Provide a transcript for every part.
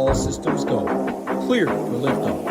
All systems go. Clear for liftoff.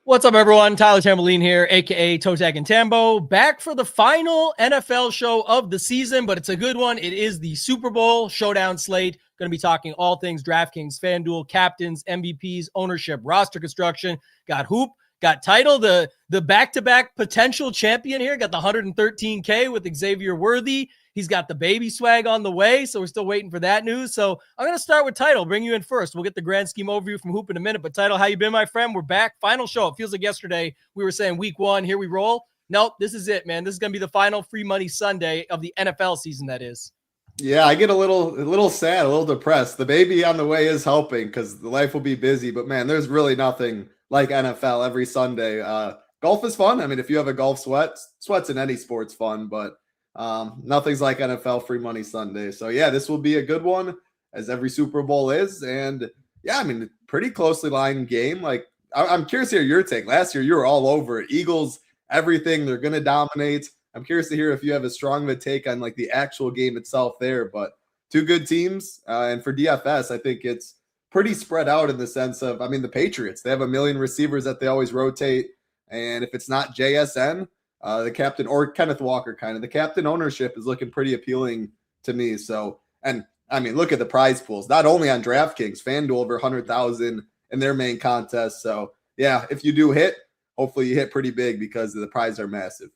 What's up, everyone? Tyler Tamboline here, a.k.a. ToeTagginTambo, back for the final NFL show of the season, but it's a good one. It is the Super Bowl showdown slate. Going to be talking all things DraftKings, FanDuel, captains, MVPs, ownership, roster construction. Got Hoop, got Title, the back-to-back potential champion here. Got the 113K with Xavier Worthy. He's got the baby swag on the way, so we're still waiting for that news. So I'm going to start with Title, bring you in first. We'll get the grand scheme overview from Hoop in a minute. But Title, how you been, my friend? We're back. Final show. It feels like yesterday we were saying week one, here we roll. Nope, this is it, man. This is going to be the final free money Sunday of the NFL season, that is. Yeah, I get a little sad, a little depressed. The baby on the way is helping because the life will be busy. But, man, there's really nothing like NFL every Sunday. Golf is fun. I mean, if you have a golf sweats in any sport's fun, but nothing's like NFL free money Sunday. So yeah, this will be a good one, as every Super Bowl is. And yeah, I mean, pretty closely lined game. Like, I'm curious to hear your take. Last year you were all over it. Eagles, everything, they're going to dominate. I'm curious to hear if you have as strong of a take on like the actual game itself there, but two good teams. And for DFS, I think it's pretty spread out in the sense of, I mean, the Patriots, they have a million receivers that they always rotate. And if it's not JSN, the captain, or Kenneth Walker, kind of the captain ownership is looking pretty appealing to me. So, and I mean, look at the prize pools, not only on DraftKings, FanDuel over 100,000 in their main contest. So yeah, if you do hit, hopefully you hit pretty big because the prizes are massive.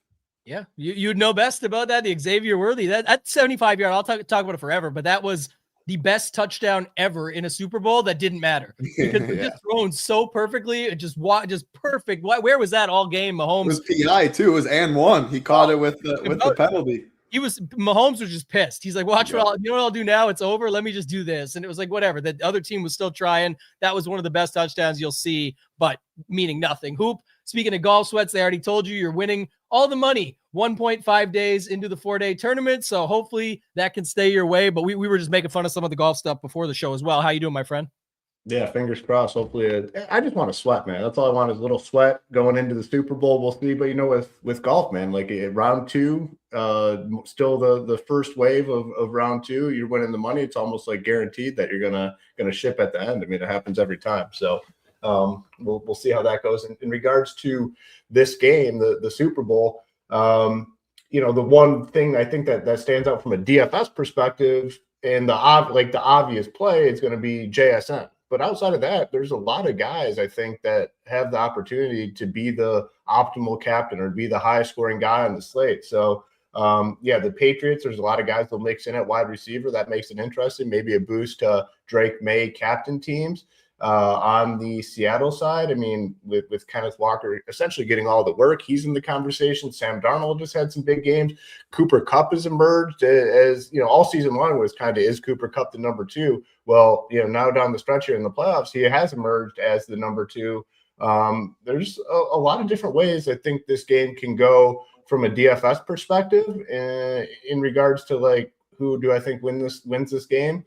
Yeah, you'd know best about that. The Xavier Worthy, that's 75-yard. I'll talk about it forever, but that was the best touchdown ever in a Super Bowl that didn't matter because it just thrown so perfectly. It just perfect. Where was that all game? Mahomes. It was PI too. It was and one. He caught it with the penalty. Mahomes was just pissed. He's like, watch what I'll do now. It's over. Let me just do this. And it was like, whatever. The other team was still trying. That was one of the best touchdowns you'll see, but meaning nothing. Hoop, speaking of golf sweats, they already told you you're winning all the money 1.5 days into the 4-day tournament. So hopefully that can stay your way. But we were just making fun of some of the golf stuff before the show as well. How you doing, my friend? Yeah, fingers crossed. Hopefully, I just want to sweat, man. That's all I want is a little sweat going into the Super Bowl. We'll see. But, with golf, man, like round two, still the first wave of round two, you're winning the money. It's almost like guaranteed that you're gonna ship at the end. I mean, it happens every time. So we'll see how that goes. In regards to this game, the Super Bowl, the one thing I think that stands out from a DFS perspective and the obvious play is going to be JSN. But outside of that, there's a lot of guys, I think, that have the opportunity to be the optimal captain or be the highest scoring guy on the slate. So, the Patriots, there's a lot of guys that will mix in at wide receiver. That makes it interesting. Maybe a boost to Drake May captain teams. On the Seattle side, I mean, with Kenneth Walker essentially getting all the work, he's in the conversation. Sam Darnold just had some big games. Cooper Kupp has emerged as, all season long was kind of, is Cooper Kupp the number two? Well, now down the stretch here in the playoffs, he has emerged as the number two. There's a lot of different ways I think this game can go from a DFS perspective in regards to like, who do I think wins this game?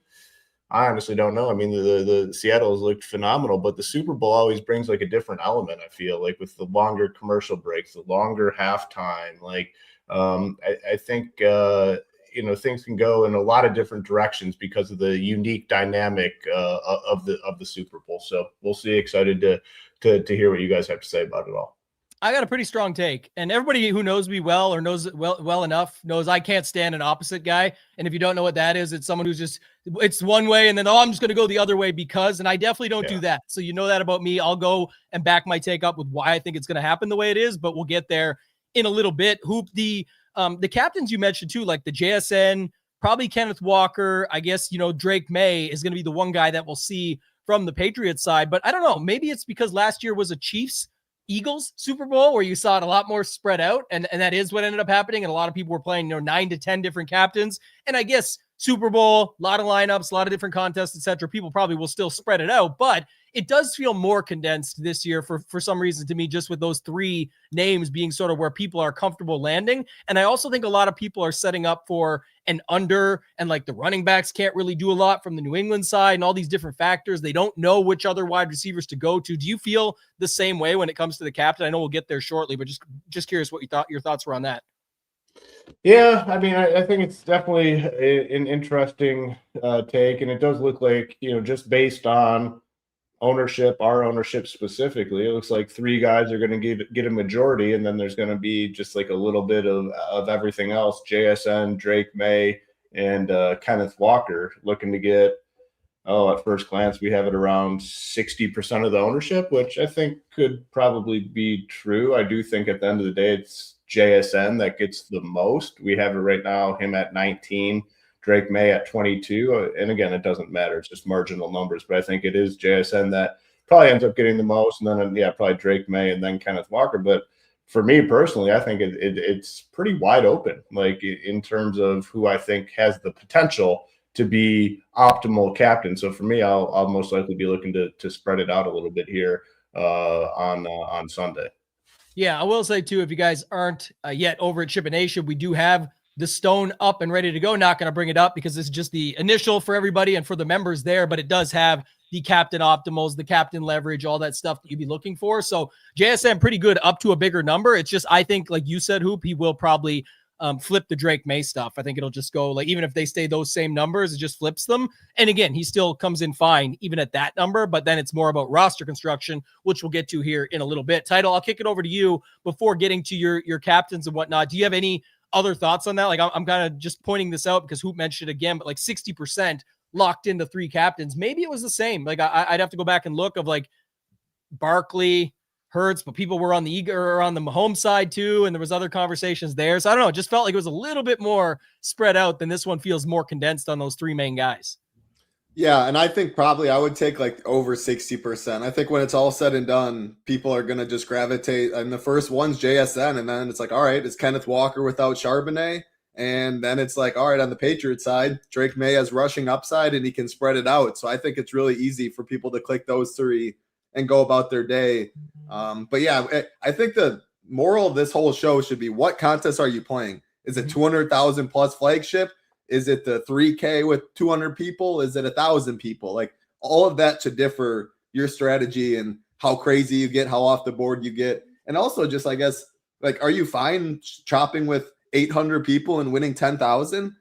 I honestly don't know. I mean, the Seattle has looked phenomenal, but the Super Bowl always brings like a different element, I feel like, with the longer commercial breaks, the longer halftime. Like, I think, things can go in a lot of different directions because of the unique dynamic of the Super Bowl. So we'll see. Excited to hear what you guys have to say about it all. I got a pretty strong take, and everybody who knows me well or knows it well enough knows I can't stand an opposite guy. And if you don't know what that is, it's someone who's just, it's one way and then, I'm just going to go the other way because, and I definitely don't do that. So you know that about me. I'll go and back my take up with why I think it's going to happen the way it is, but we'll get there in a little bit. Hoop, the captains you mentioned too, like the JSN, probably Kenneth Walker, I guess, Drake May is going to be the one guy that we'll see from the Patriots side, but I don't know, maybe it's because last year was a Chiefs-Eagles Super Bowl where you saw it a lot more spread out, and that is what ended up happening, and a lot of people were playing 9 to 10 different captains, and I guess Super Bowl, a lot of lineups, a lot of different contests, etc. People probably will still spread it out, but it does feel more condensed this year for some reason to me, just with those three names being sort of where people are comfortable landing. And I also think a lot of people are setting up for an under, and like the running backs can't really do a lot from the New England side and all these different factors. They don't know which other wide receivers to go to. Do you feel the same way when it comes to the captain? I know we'll get there shortly, but just curious what your thoughts were on that. Yeah, I mean, I think it's definitely an interesting take, and it does look like, just based on ownership, our ownership specifically, it looks like three guys are going to get a majority, and then there's going to be just like a little bit of everything else. JSN, Drake May, and Kenneth Walker looking to get, at first glance, we have it around 60% of the ownership, which I think could probably be true. I do think at the end of the day, it's JSN that gets the most. We have it right now, him at 19, Drake May at 22. And again, it doesn't matter. It's just marginal numbers. But I think it is JSN that probably ends up getting the most. And then, probably Drake May and then Kenneth Walker. But for me personally, I think it's pretty wide open, like in terms of who I think has the potential to be optimal captain. So for me, I'll most likely be looking to spread it out a little bit here on Sunday. Yeah, I will say too, if you guys aren't yet over at Chip Nation, we do have the stone up and ready to go. Not going to bring it up because this is just the initial for everybody and for the members there, but it does have the captain optimals, the captain leverage, all that stuff that you'd be looking for. So JSN pretty good up to a bigger number. It's just, I think, like you said, Hoop, he will probably flip the Drake May stuff. I think it'll just go, like, even if they stay those same numbers, it just flips them. And again, he still comes in fine even at that number, but then it's more about roster construction, which we'll get to here in a little bit. Title, I'll kick it over to you before getting to your captains and whatnot. Do you have any other thoughts on that? Like, I'm kind of just pointing this out because Hoop mentioned it again, but like 60% locked into three captains. Maybe it was the same. Like, I'd have to go back and look of like Barkley, Hurts, but people were on the Mahomes side too, and there was other conversations there. So I don't know, it just felt like it was a little bit more spread out than this one feels more condensed on those three main guys. Yeah, and I think probably I would take like over 60%. I think when it's all said and done, people are going to just gravitate. And the first one's JSN, and then it's like, all right, it's Kenneth Walker without Charbonnet. And then it's like, all right, on the Patriots side, Drake May has rushing upside and he can spread it out. So I think it's really easy for people to click those three and go about their day. But yeah, I think the moral of this whole show should be, what contest are you playing? Is it 200,000 plus flagship? Is it the 3K with 200 people? Is it 1,000 people? Like, all of that should differ your strategy and how crazy you get, how off the board you get. And also just, I guess, like, are you fine chopping with 800 people and winning 10,000?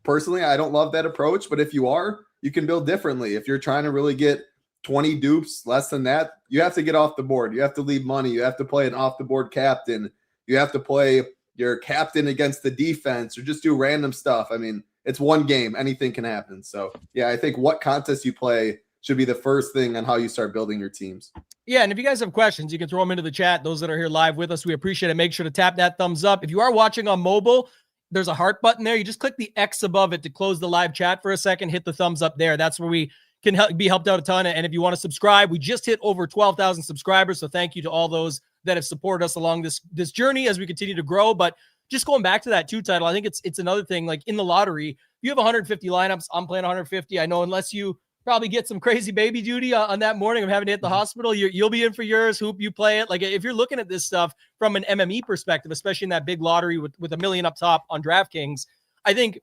Personally, I don't love that approach, but if you are, you can build differently. If you're trying to really get 20 dupes, less than that, you have to get off the board. You have to leave money. You have to play an off the board captain. You have to play your captain against the defense, or just do random stuff. I mean, it's one game. Anything can happen. So yeah, I think what contest you play should be the first thing on how you start building your teams. Yeah. And if you guys have questions, you can throw them into the chat. Those that are here live with us, we appreciate it. Make sure to tap that thumbs up. If you are watching on mobile, there's a heart button there. You just click the X above it to close the live chat for a second. Hit the thumbs up there. That's where we can be helped out a ton. And if you want to subscribe, we just hit over 12,000 subscribers. So thank you to all those that have supported us along this journey as we continue to grow. But just going back to that too, Title, I think it's another thing, like in the lottery, you have 150 lineups. I'm playing 150. I know, unless you probably get some crazy baby duty on that morning of having to hit the hospital, you'll be in for yours. Hoop, you play it. Like, if you're looking at this stuff from an MME perspective, especially in that big lottery with $1 million up top on DraftKings, I think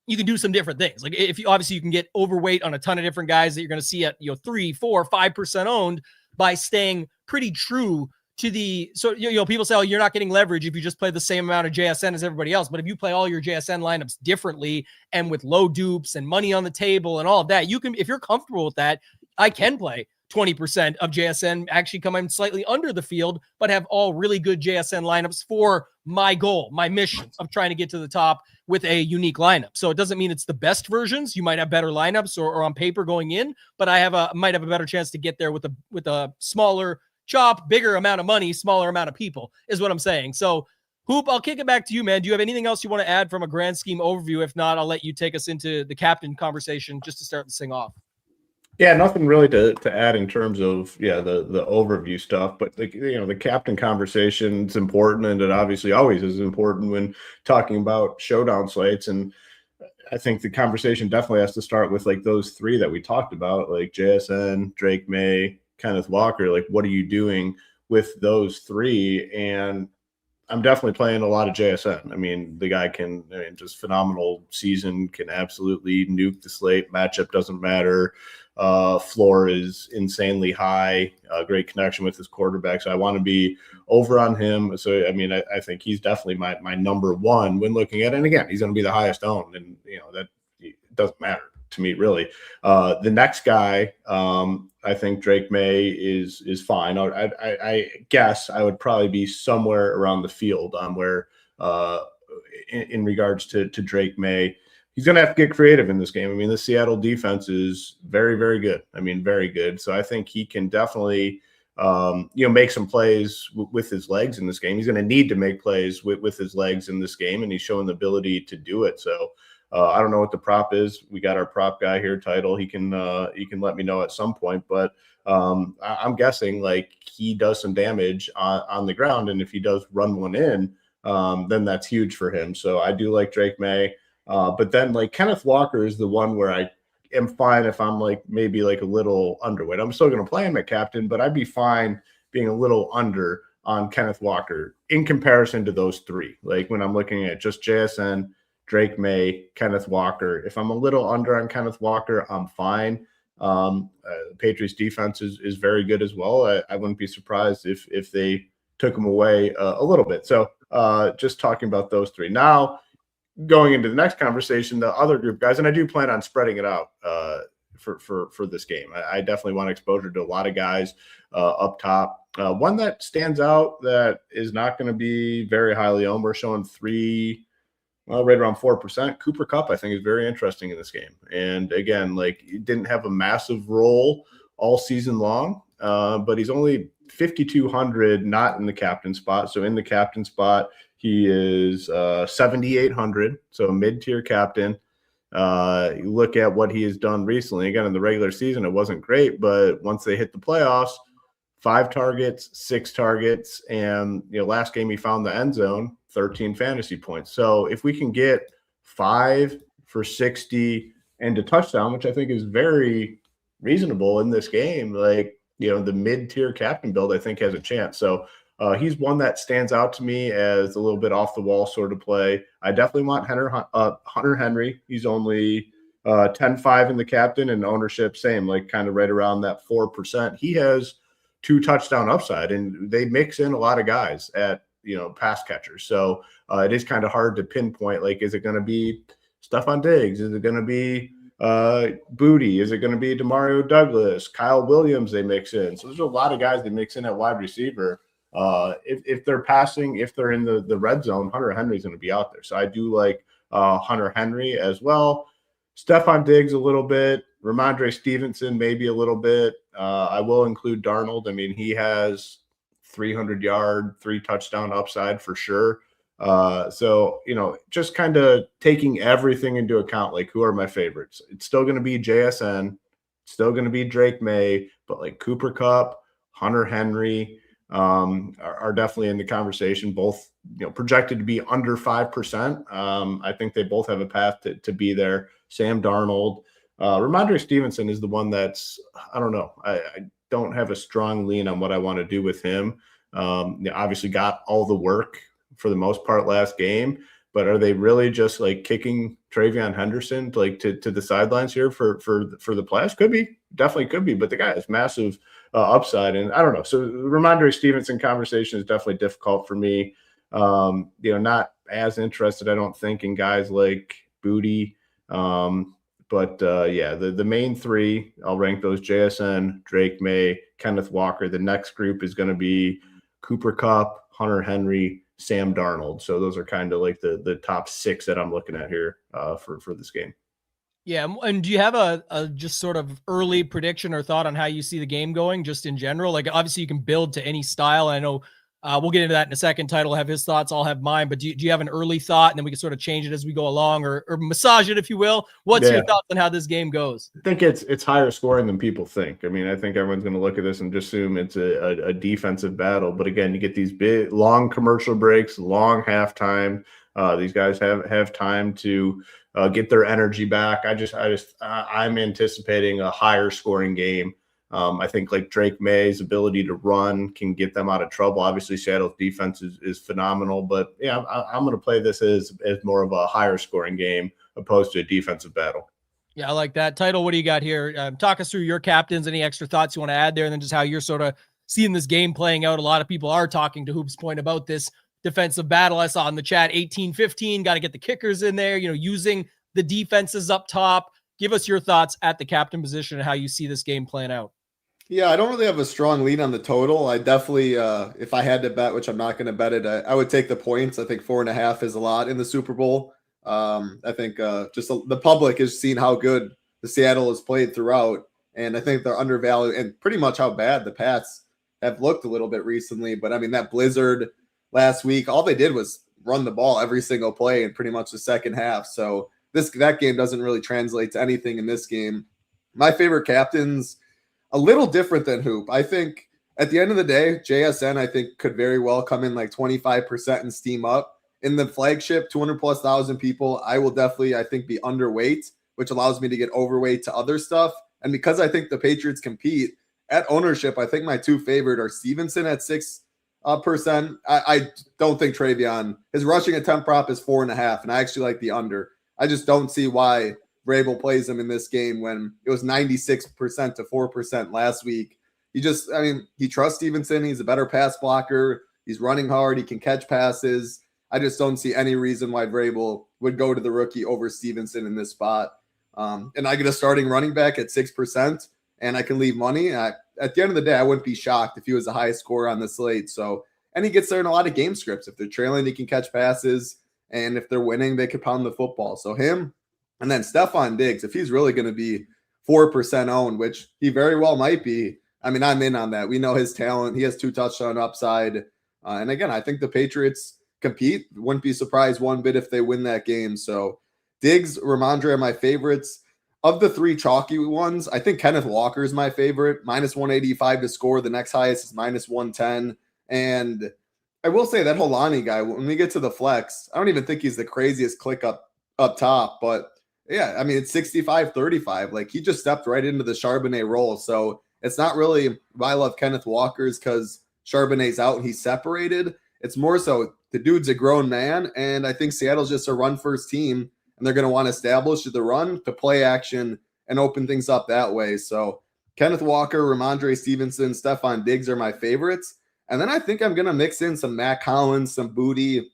you can do some different things. Like, if you obviously you can get overweight on a ton of different guys that you're going to see at 3, 4, 5% owned by staying pretty true to the, so people say, oh, you're not getting leverage if you just play the same amount of JSN as everybody else. But if you play all your JSN lineups differently and with low dupes and money on the table and all of that, you can, if you're comfortable with that, I can play 20% of JSN, actually come in slightly under the field, but have all really good JSN lineups for my goal, my mission of trying to get to the top with a unique lineup. So it doesn't mean it's the best versions. You might have better lineups or on paper going in, but I might have a better chance to get there with a smaller chop, bigger amount of money, smaller amount of people, is what I'm saying. So Hoop, I'll kick it back to you, man. Do you have anything else you want to add from a grand scheme overview? If not, I'll let you take us into the captain conversation just to start this thing off. Yeah, nothing really to add in terms of the overview stuff, but the captain conversation is important, and it obviously always is important when talking about showdown slates. And I think the conversation definitely has to start with like those three that we talked about, like JSN, Drake May, Kenneth Walker. Like, what are you doing with those three? And I'm definitely playing a lot of JSN. I mean, the guy just phenomenal season, can absolutely nuke the slate. Matchup doesn't matter. Floor is insanely high. Great connection with his quarterback. So I want to be over on him. So, I mean, I think he's definitely my number one when looking at it. And again, he's going to be the highest owned. And, that doesn't matter to me, really. The next guy, I think Drake May is fine. I guess I would probably be somewhere around the field on where in regards to Drake May. He's going to have to get creative in this game. I mean, the Seattle defense is very, very good. I mean, very good. So I think he can definitely, make some plays with his legs in this game. He's going to need to make plays with his legs in this game, and he's showing the ability to do it. So I don't know what the prop is. We got our prop guy here, Title. He can let me know at some point, but I'm guessing like he does some damage on the ground, and if he does run one in, then that's huge for him. So I do like Drake May. But then like Kenneth Walker is the one where I am fine if I'm like maybe like a little underweight. I'm still going to play him at captain, but I'd be fine being a little under on Kenneth Walker in comparison to those three. Like when I'm looking at just JSN, Drake May, Kenneth Walker, if I'm a little under on Kenneth Walker, I'm fine. Patriots defense is very good as well. I wouldn't be surprised if they took him away a little bit. So just talking about those three. Now, going into the next conversation, the other group guys, and I do plan on spreading it out for this game. I definitely want exposure to a lot of guys up top. One that stands out that is not going to be very highly owned. We're showing right around 4%. Cooper Kupp, I think, is very interesting in this game. And again, like he didn't have a massive role all season long, but he's only 5,200, not in the captain spot. So in the captain spot, he is 7,800, so a mid-tier captain. You look at what he has done recently. Again, in the regular season, it wasn't great, but once they hit the playoffs, 5 targets, 6 targets, and last game he found the end zone, 13 fantasy points. So if we can get 5 for 60 and a touchdown, which I think is very reasonable in this game, like the mid-tier captain build, I think has a chance. So he's one that stands out to me as a little bit off the wall sort of play. I definitely want Hunter Henry. He's only 10-5 in the captain, and ownership same, like kind of right around that 4%. He has 2 touchdown upside, and they mix in a lot of guys at pass catchers. So it is kind of hard to pinpoint. Like, is it going to be Stephon Diggs? Is it going to be Booty? Is it going to be Demario Douglas? Kyle Williams? They mix in. So there's a lot of guys they mix in at wide receiver. If they're passing, if they're in the red zone, Hunter Henry is going to be out there. So I do like Hunter Henry as well. Stephon Diggs a little bit. Ramondre Stevenson maybe a little bit. I will include Darnold. I mean, he has 300-yard, 3-touchdown upside for sure. So, just kind of taking everything into account, like who are my favorites? It's still going to be JSN, still going to be Drake May, but like Cooper Kupp, Hunter Henry, are definitely in the conversation. Both projected to be under 5%. I think they both have a path to be there. Sam Darnold, Ramondre Stevenson is the one that's, I don't know. I don't have a strong lean on what I want to do with him. Obviously got all the work for the most part last game, but are they really just like kicking Travion Henderson like to the sidelines here for the playoffs? Could be, definitely could be, but the guy has massive upside, and I don't know. So Ramondre Stevenson conversation is definitely difficult for me. Not as interested, I don't think, in guys like Booty. But the main three, I'll rank those: JSN, Drake May, Kenneth Walker. The next group is going to be Cooper Kupp, Hunter Henry, Sam Darnold. So those are kind of like the top 6 that I'm looking at here for this game. Yeah, and do you have a just sort of early prediction or thought on how you see the game going, just in general? Like, obviously you can build to any style. I know we'll get into that in a second. Title will have his thoughts, I'll have mine. But do you have an early thought, and then we can sort of change it as we go along, or massage it, if you will? What's your thoughts on how this game goes? I think it's higher scoring than people think. I mean, I think everyone's going to look at this and just assume it's a defensive battle. But again, you get these big, long commercial breaks, long halftime. These guys have time to get their energy back. I'm anticipating a higher scoring game. I think like Drake May's ability to run can get them out of trouble. Obviously, Seattle's defense is phenomenal, but yeah, I'm going to play this as more of a higher scoring game opposed to a defensive battle. Yeah, I like that. Title, what do you got here? Talk us through your captains, any extra thoughts you want to add there, and then just how you're sort of seeing this game playing out. A lot of people are talking to Hoop's point about this defensive battle. I saw in the chat 18-15, got to get the kickers in there, using the defenses up top. Give us your thoughts at the captain position and how you see this game playing out. Yeah, I don't really have a strong lead on the total. I definitely, if I had to bet, which I'm not going to bet it, I would take the points. I think 4.5 is a lot in the Super Bowl. I think just the public has seen how good the Seattle has played throughout, and I think they're undervalued and pretty much how bad the Pats have looked a little bit recently. But I mean, that blizzard last week, all they did was run the ball every single play in pretty much the second half. So that game doesn't really translate to anything in this game. My favorite captains, a little different than Hoop. I think at the end of the day, JSN, I think, could very well come in like 25% and steam up. In the flagship, 200,000+ people, I will definitely, I think, be underweight, which allows me to get overweight to other stuff. And because I think the Patriots compete at ownership, I think my two favorite are Stevenson at 6%. I don't think Travion, his rushing attempt prop is 4.5, and I actually like the under. I just don't see why Vrabel plays him in this game when it was 96% to 4% last week. He trusts Stevenson. He's a better pass blocker. He's running hard. He can catch passes. I just don't see any reason why Vrabel would go to the rookie over Stevenson in this spot. And I get a starting running back at 6%, and I can leave money. At the end of the day, I wouldn't be shocked if he was the highest scorer on the slate. So, and he gets there in a lot of game scripts. If they're trailing, he can catch passes. And if they're winning, they could pound the football. So him, and then Stephon Diggs, if he's really going to be 4% owned, which he very well might be, I mean, I'm in on that. We know his talent. He has 2 touchdown upside. And again, I think the Patriots compete. Wouldn't be surprised one bit if they win that game. So Diggs, Ramondre are my favorites. Of the 3 chalky ones, I think Kenneth Walker is my favorite. -185 to score. The next highest is -110. And I will say that Holani guy, when we get to the flex, I don't even think he's the craziest click up top. But yeah, I mean, it's 65-35. Like, he just stepped right into the Charbonnet role. So it's not really why I love Kenneth Walker's because Charbonnet's out and he's separated. It's more so the dude's a grown man, and I think Seattle's just a run-first team, and they're going to want to establish the run to play action and open things up that way. So Kenneth Walker, Ramondre Stevenson, Stephon Diggs are my favorites. And then I think I'm going to mix in some Matt Collins, some Booty.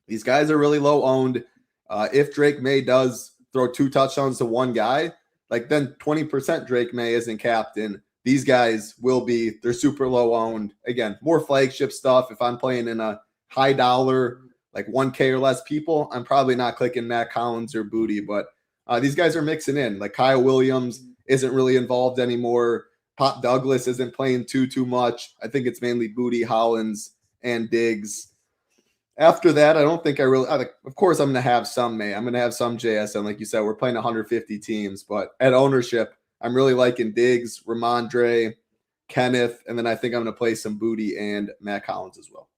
These guys are really low owned. If Drake May does throw 2 touchdowns to one guy, like then 20% Drake May isn't captain. These guys they're super low owned. Again, more flagship stuff. If I'm playing in a high dollar, like 1K or less people, I'm probably not clicking Matt Collins or Booty, but these guys are mixing in. Like Kyle Williams isn't really involved anymore. Pop Douglas isn't playing too much. I think it's mainly Booty, Hollins, and Diggs. After that, I don't think of course I'm going to have some May. I'm going to have some JSN. Like you said, we're playing 150 teams, but at ownership, I'm really liking Diggs, Ramondre, Kenneth, and then I think I'm going to play some Booty and Matt Collins as well.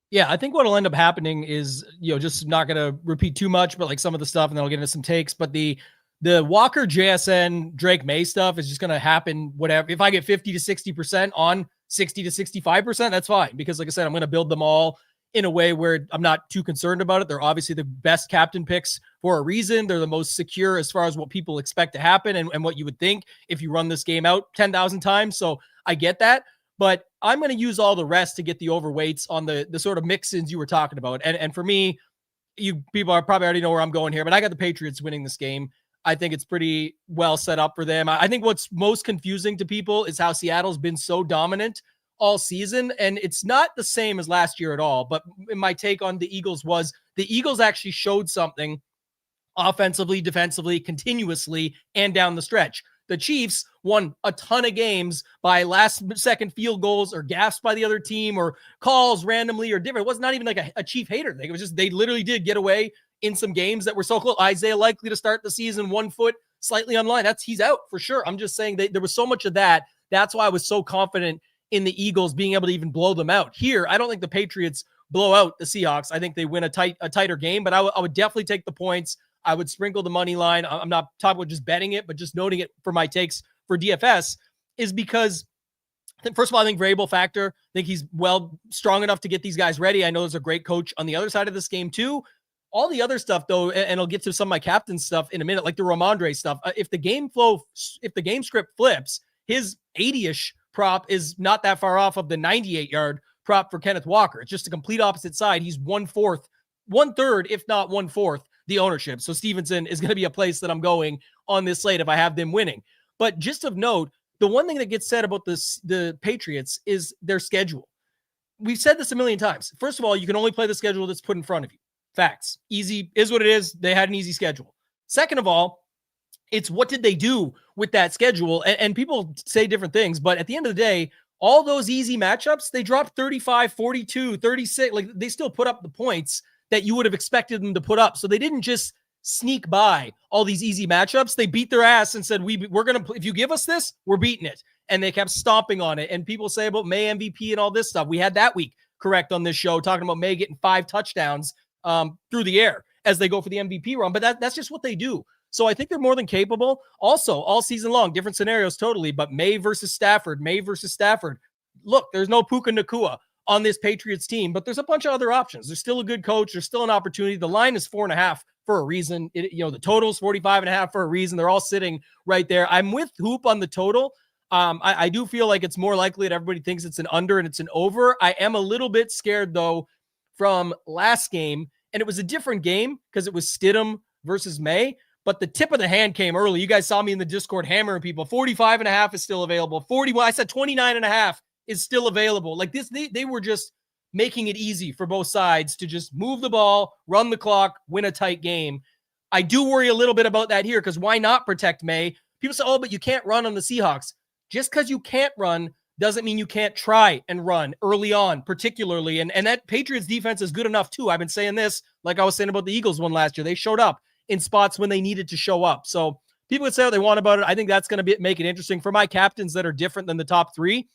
Yeah, I think what'll end up happening is, just not going to repeat too much, but like some of the stuff, and then I'll get into some takes. But the Walker, JSN, Drake May stuff is just going to happen. Whatever. If I get 50 to 60% on 60 to 65%, that's fine. Because like I said, I'm going to build them all in a way where I'm not too concerned about it. They're obviously the best captain picks for a reason. They're the most secure as far as what people expect to happen and what you would think if you run this game out 10,000 times. So I get that. But I'm going to use all the rest to get the overweights on the sort of mix-ins you were talking about. And for me, you people are probably already know where I'm going here, but I got the Patriots winning this game. I think it's pretty well set up for them. I think what's most confusing to people is how Seattle's been so dominant all season. And it's not the same as last year at all. But my take on the Eagles was the Eagles actually showed something offensively, defensively, continuously, and down the stretch. The Chiefs won a ton of games by last-second field goals or gaffes by the other team or calls randomly or different. It was not even like a Chief hater thing. It was just they literally did get away in some games that were so close. Isaiah likely to start the season 1 foot slightly online. He's out for sure. I'm just saying there was so much of that. That's why I was so confident in the Eagles being able to even blow them out. Here, I don't think the Patriots blow out the Seahawks. I think they win a tighter game, but I would definitely take the points. I would sprinkle the money line. I'm not talking about just betting it, but just noting it for my takes for DFS is because first of all, I think variable factor. I think he's strong enough to get these guys ready. I know there's a great coach on the other side of this game too. All the other stuff though, and I'll get to some of my captain stuff in a minute, like the Ramondre stuff. If the game script flips, his 80-ish prop is not that far off of the 98-yard prop for Kenneth Walker. It's just a complete opposite side. He's 1/3, if not 1/4, the ownership. So Stevenson is going to be a place that I'm going on this slate if I have them winning. But just of note, the one thing that gets said about the Patriots is their schedule. We've said this a million times. First of all, you can only play the schedule that's put in front of you. Facts. Easy is what it is. They had an easy schedule. Second of all, it's what did they do with that schedule? And people say different things, but at the end of the day, all those easy matchups, they dropped 35, 42, 36. Like they still put up the points that you would have expected them to put up. So they didn't just sneak by all these easy matchups. They beat their ass and said, we're going to, if you give us this, we're beating it. And they kept stomping on it. And people say about May MVP and all this stuff. We had that week correct on this show, talking about May getting 5 touchdowns through the air as they go for the MVP run. But that's just what they do. So I think they're more than capable. Also, all season long, different scenarios totally, but May versus Stafford. Look, there's no Puka Nacua on this Patriots team, but there's a bunch of other options. There's still a good coach. There's still an opportunity. The line is 4.5 for a reason. The total is 45.5 for a reason. They're all sitting right there. I'm with Hoop on the total. I do feel like it's more likely that everybody thinks it's an under and it's an over. I am a little bit scared, though, from last game, and it was a different game because it was Stidham versus May, but the tip of the hand came early. You guys saw me in the Discord hammering people. 45.5 is still available. 41, I said 29.5 is still available. Like this, they were just making it easy for both sides to just move the ball, run the clock, win a tight game. I do worry a little bit about that here because why not protect May? People say, oh, but you can't run on the Seahawks. Just because you can't run doesn't mean you can't try and run early on, particularly. And that Patriots defense is good enough too. I've been saying this, like I was saying about the Eagles one last year. They showed up in spots when they needed to show up. So people would say what they want about it. I think that's going to make it interesting for my captains that are different than the top three.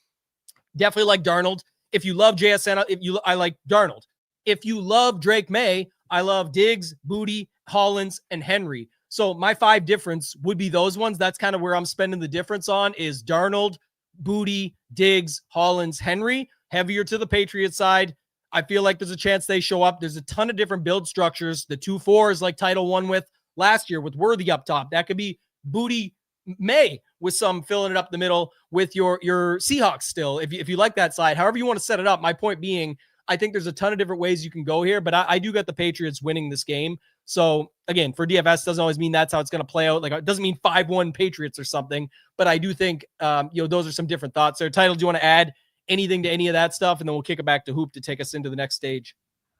Definitely like Darnold. If you love JSN, I like Darnold. If you love Drake May, I love Diggs, Booty, Hollins, and Henry. So my 5 difference would be those ones. That's kind of where I'm spending the difference on is Darnold, Booty, Diggs, Hollins, Henry. Heavier to the Patriots side. I feel like there's a chance they show up. There's a ton of different build structures. The 2-4 is like Title won with last year with Worthy up top. That could be Booty May with some filling it up the middle with your Seahawks still. If you like that side, however you want to set it up. My point being, I think there's a ton of different ways you can go here, but I do got the Patriots winning this game. So again, for DFS doesn't always mean that's how it's going to play out. Like it doesn't mean 5-1 Patriots or something, but I do think, those are some different thoughts there. Title, do you want to add anything to any of that stuff? And then we'll kick it back to Hoop to take us into the next stage.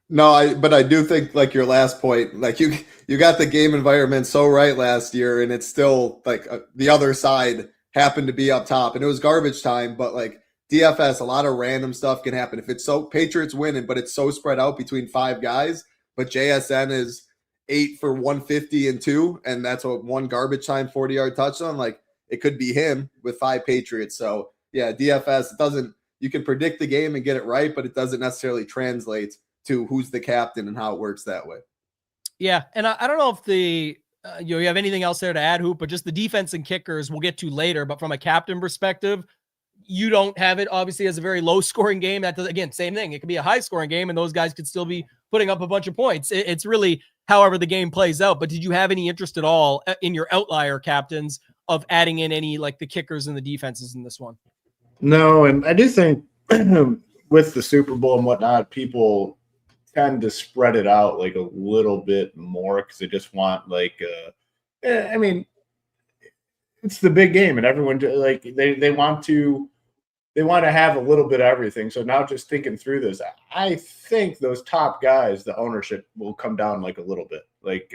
No, but I do think like your last point, like you got the game environment so right last year, and it's still like the other side happened to be up top, and it was garbage time. But like DFS, a lot of random stuff can happen if it's so Patriots winning, but it's so spread out between 5 guys. But JSN is 8 for 150 and 2, and that's one garbage time 40-yard touchdown. Like it could be him with 5 Patriots. So yeah, DFS, it doesn't. You can predict the game and get it right, but it doesn't necessarily translate to who's the captain and how it works that way. Yeah, and I don't know if you have anything else there to add, Hoop, but just the defense and kickers we'll get to later. But from a captain perspective, you don't have it obviously as a very low-scoring game. That does, again, same thing. It could be a high-scoring game, and those guys could still be putting up a bunch of points. It's really however the game plays out. But did you have any interest at all in your outlier captains of adding in any like the kickers and the defenses in this one? No, and I do think with the Super Bowl and whatnot, people tend to spread it out like a little bit more because they just want like, I mean, it's the big game, and everyone like they want to have a little bit of everything. So now just thinking through this, I think those top guys, the ownership will come down like a little bit, like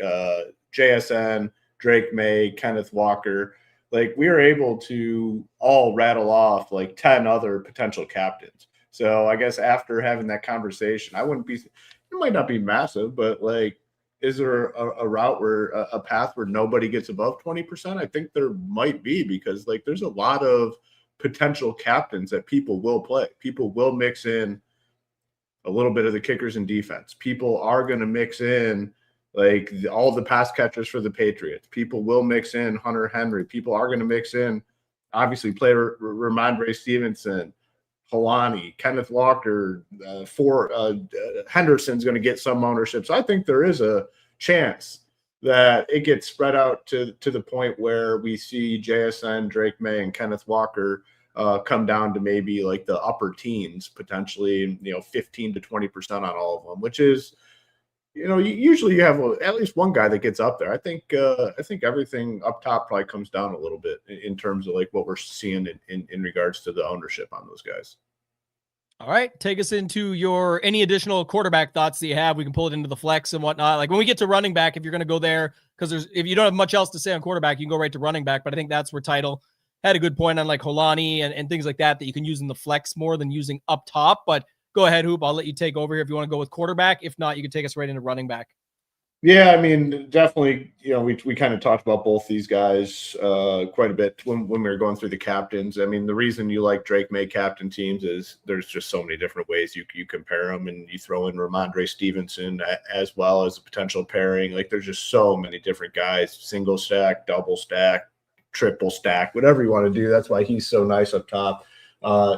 JSN, Drake May, Kenneth Walker. Like we were able to all rattle off like 10 other potential captains. So I guess after having that conversation, it might not be massive, but like, is there a route where a path where nobody gets above 20%? I think there might be, because like there's a lot of potential captains that people will play. People will mix in a little bit of the kickers and defense. People are going to mix in Like all the pass catchers for the Patriots. People will mix in Hunter Henry. People are going to mix in, obviously, player Ramondre Stevenson, Helani, Kenneth Walker, Henderson's going to get some ownership. So I think there is a chance that it gets spread out to the point where we see JSN, Drake May, and Kenneth Walker come down to maybe like the upper teens, potentially, 15 to 20% on all of them, which is, usually you have at least one guy that gets up there. I think everything up top probably comes down a little bit in terms of like what we're seeing in regards to the ownership on those guys. All right, take us into any additional quarterback thoughts that you have. We can pull it into the flex and whatnot. Like when we get to running back, if you're going to go there, because if you don't have much else to say on quarterback, you can go right to running back. But I think that's where Title had a good point on like Holani and things like that you can use in the flex more than using up top. But go ahead, Hoop. I'll let you take over here if you want to go with quarterback. If not, you can take us right into running back. Yeah, I mean, definitely, we kind of talked about both these guys quite a bit when we were going through the captains. I mean, the reason you like Drake May captain teams is there's just so many different ways you compare them, and you throw in Ramondre Stevenson as well as a potential pairing. Like there's just so many different guys, single stack, double stack, triple stack, whatever you want to do. That's why he's so nice up top.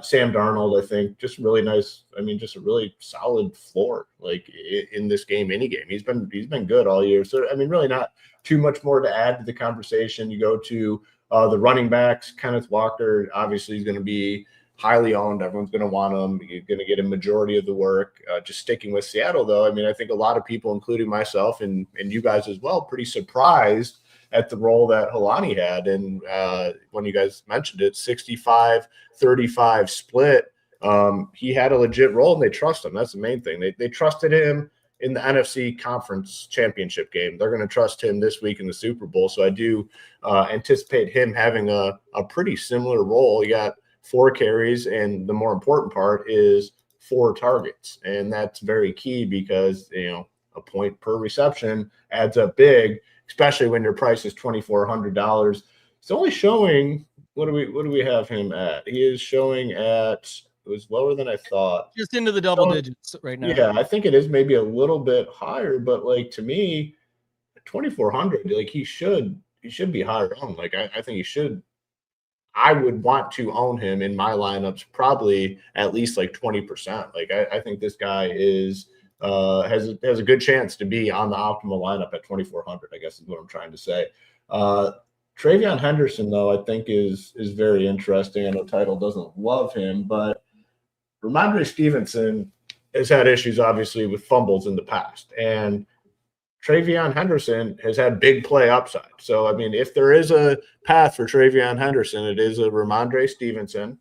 Sam Darnold, I think, just really nice. I mean, just a really solid floor, like in this game, any game. He's been good all year. So, I mean, really not too much more to add to the conversation. You go to the running backs. Kenneth Walker, obviously, is going to be highly owned. Everyone's going to want him. You're going to get a majority of the work. Just sticking with Seattle, though, I mean, I think a lot of people, including myself and you guys as well, pretty surprised at the role that Helani had. And when you guys mentioned it, 65-35 split, he had a legit role and they trust him. That's the main thing. They trusted him in the NFC Conference Championship game. They're going to trust him this week in the Super Bowl. So I do anticipate him having a pretty similar role. He got 4 carries, and the more important part is 4 targets. And that's very key because, a point per reception adds up big, especially when your price is $2,400. It's only showing, what do we have him at? He is showing at, it was lower than I thought. Just into the double digits right now. Yeah, I think it is maybe a little bit higher, but like to me, 2,400, like he should be higher on. Like I think he should. I would want to own him in my lineups, probably at least like 20%. Like I think this guy has a good chance to be on the optimal lineup at 2,400, I guess is what I'm trying to say. Travion Henderson, though, I think is very interesting. I know Title doesn't love him, but Ramondre Stevenson has had issues, obviously, with fumbles in the past. And Travion Henderson has had big play upside. So, I mean, if there is a path for Travion Henderson, it is a Ramondre Stevenson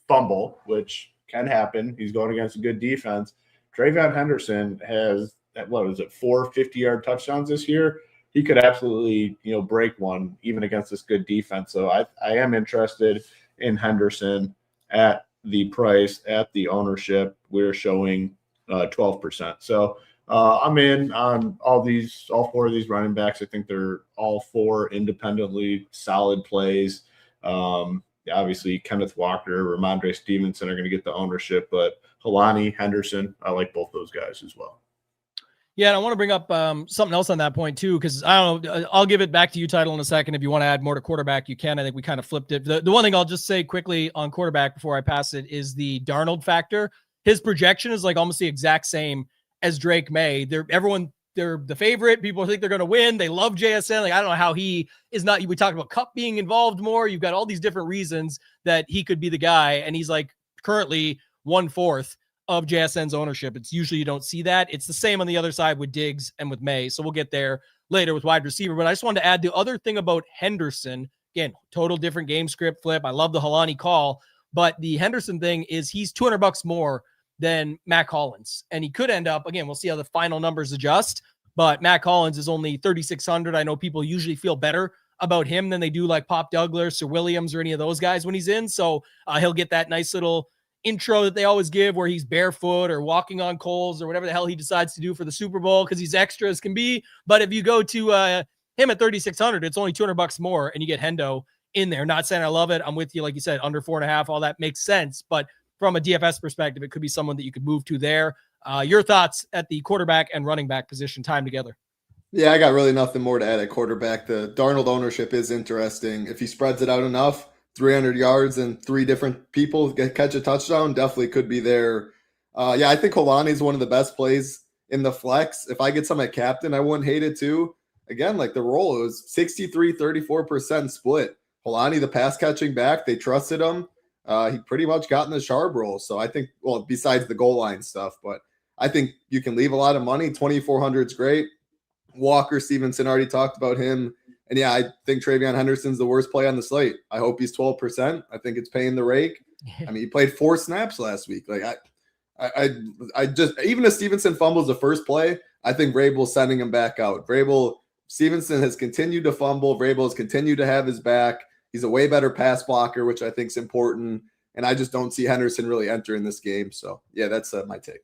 fumble, which can happen. He's going against a good defense. Travion Henderson has, 4 50-yard touchdowns this year. He could absolutely, break one even against this good defense. So I am interested in Henderson at the price, at the ownership. We're showing 12%. So I'm in on all 4 of these running backs. I think they're all 4 independently solid plays. Obviously, Kenneth Walker, Ramondre Stevenson are going to get the ownership, but Helani, Henderson, I like both those guys as well. Yeah, and I want to bring up something else on that point too, because I don't know. I'll give it back to you, Title, in a second. If you want to add more to quarterback, you can. I think we kind of flipped it. The one thing I'll just say quickly on quarterback before I pass it is the Darnold factor. His projection is like almost the exact same as Drake May. They're the favorite. People think they're going to win. They love JSN. Like I don't know how he is not. We talked about Cup being involved more. You've got all these different reasons that he could be the guy, and he's like currently 1/4 of JSN's ownership. It's usually you don't see that. It's the same on the other side with Diggs and with May. So we'll get there later with wide receiver. But I just wanted to add the other thing about Henderson. Again, total different game script flip. I love the Helani call, but the Henderson thing is he's $200 more than Mac Hollins. And he could end up, again, we'll see how the final numbers adjust, but Mac Hollins is only 3,600. I know people usually feel better about him than they do like Pop Douglas or Williams or any of those guys when he's in. So he'll get that nice little intro that they always give where he's barefoot or walking on coals or whatever the hell he decides to do for the Super Bowl because he's extra as can be. But if you go to him at 3,600, it's only $200 more and you get Hendo in there. Not saying I love it. I'm with you. Like you said, under 4.5, all that makes sense. But from a DFS perspective, it could be someone that you could move to there. Your thoughts at the quarterback and running back position time together? Yeah, I got really nothing more to add at quarterback. The Darnold ownership is interesting. If he spreads it out enough, 300 yards and 3 different people catch a touchdown, definitely could be there. Yeah, I think Holani is one of the best plays in the flex. If I get some at captain, I wouldn't hate it too. Again, like the roll, it was 63-34% split. Holani, the pass catching back, they trusted him. He pretty much got in the sharp roll. So I think, well, besides the goal line stuff, but I think you can leave a lot of money. 2,400 is great. Walker Stevenson, already talked about him. And yeah, I think Travion Henderson's the worst play on the slate. I hope he's 12%. I think it's paying the rake. I mean, he played 4 snaps last week. Like I just, even if Stevenson fumbles the first play, I think Vrabel's sending him back out. Stevenson has continued to fumble. Vrabel has continued to have his back. He's a way better pass blocker, which I think is important. And I just don't see Henderson really entering this game. So yeah, that's my take.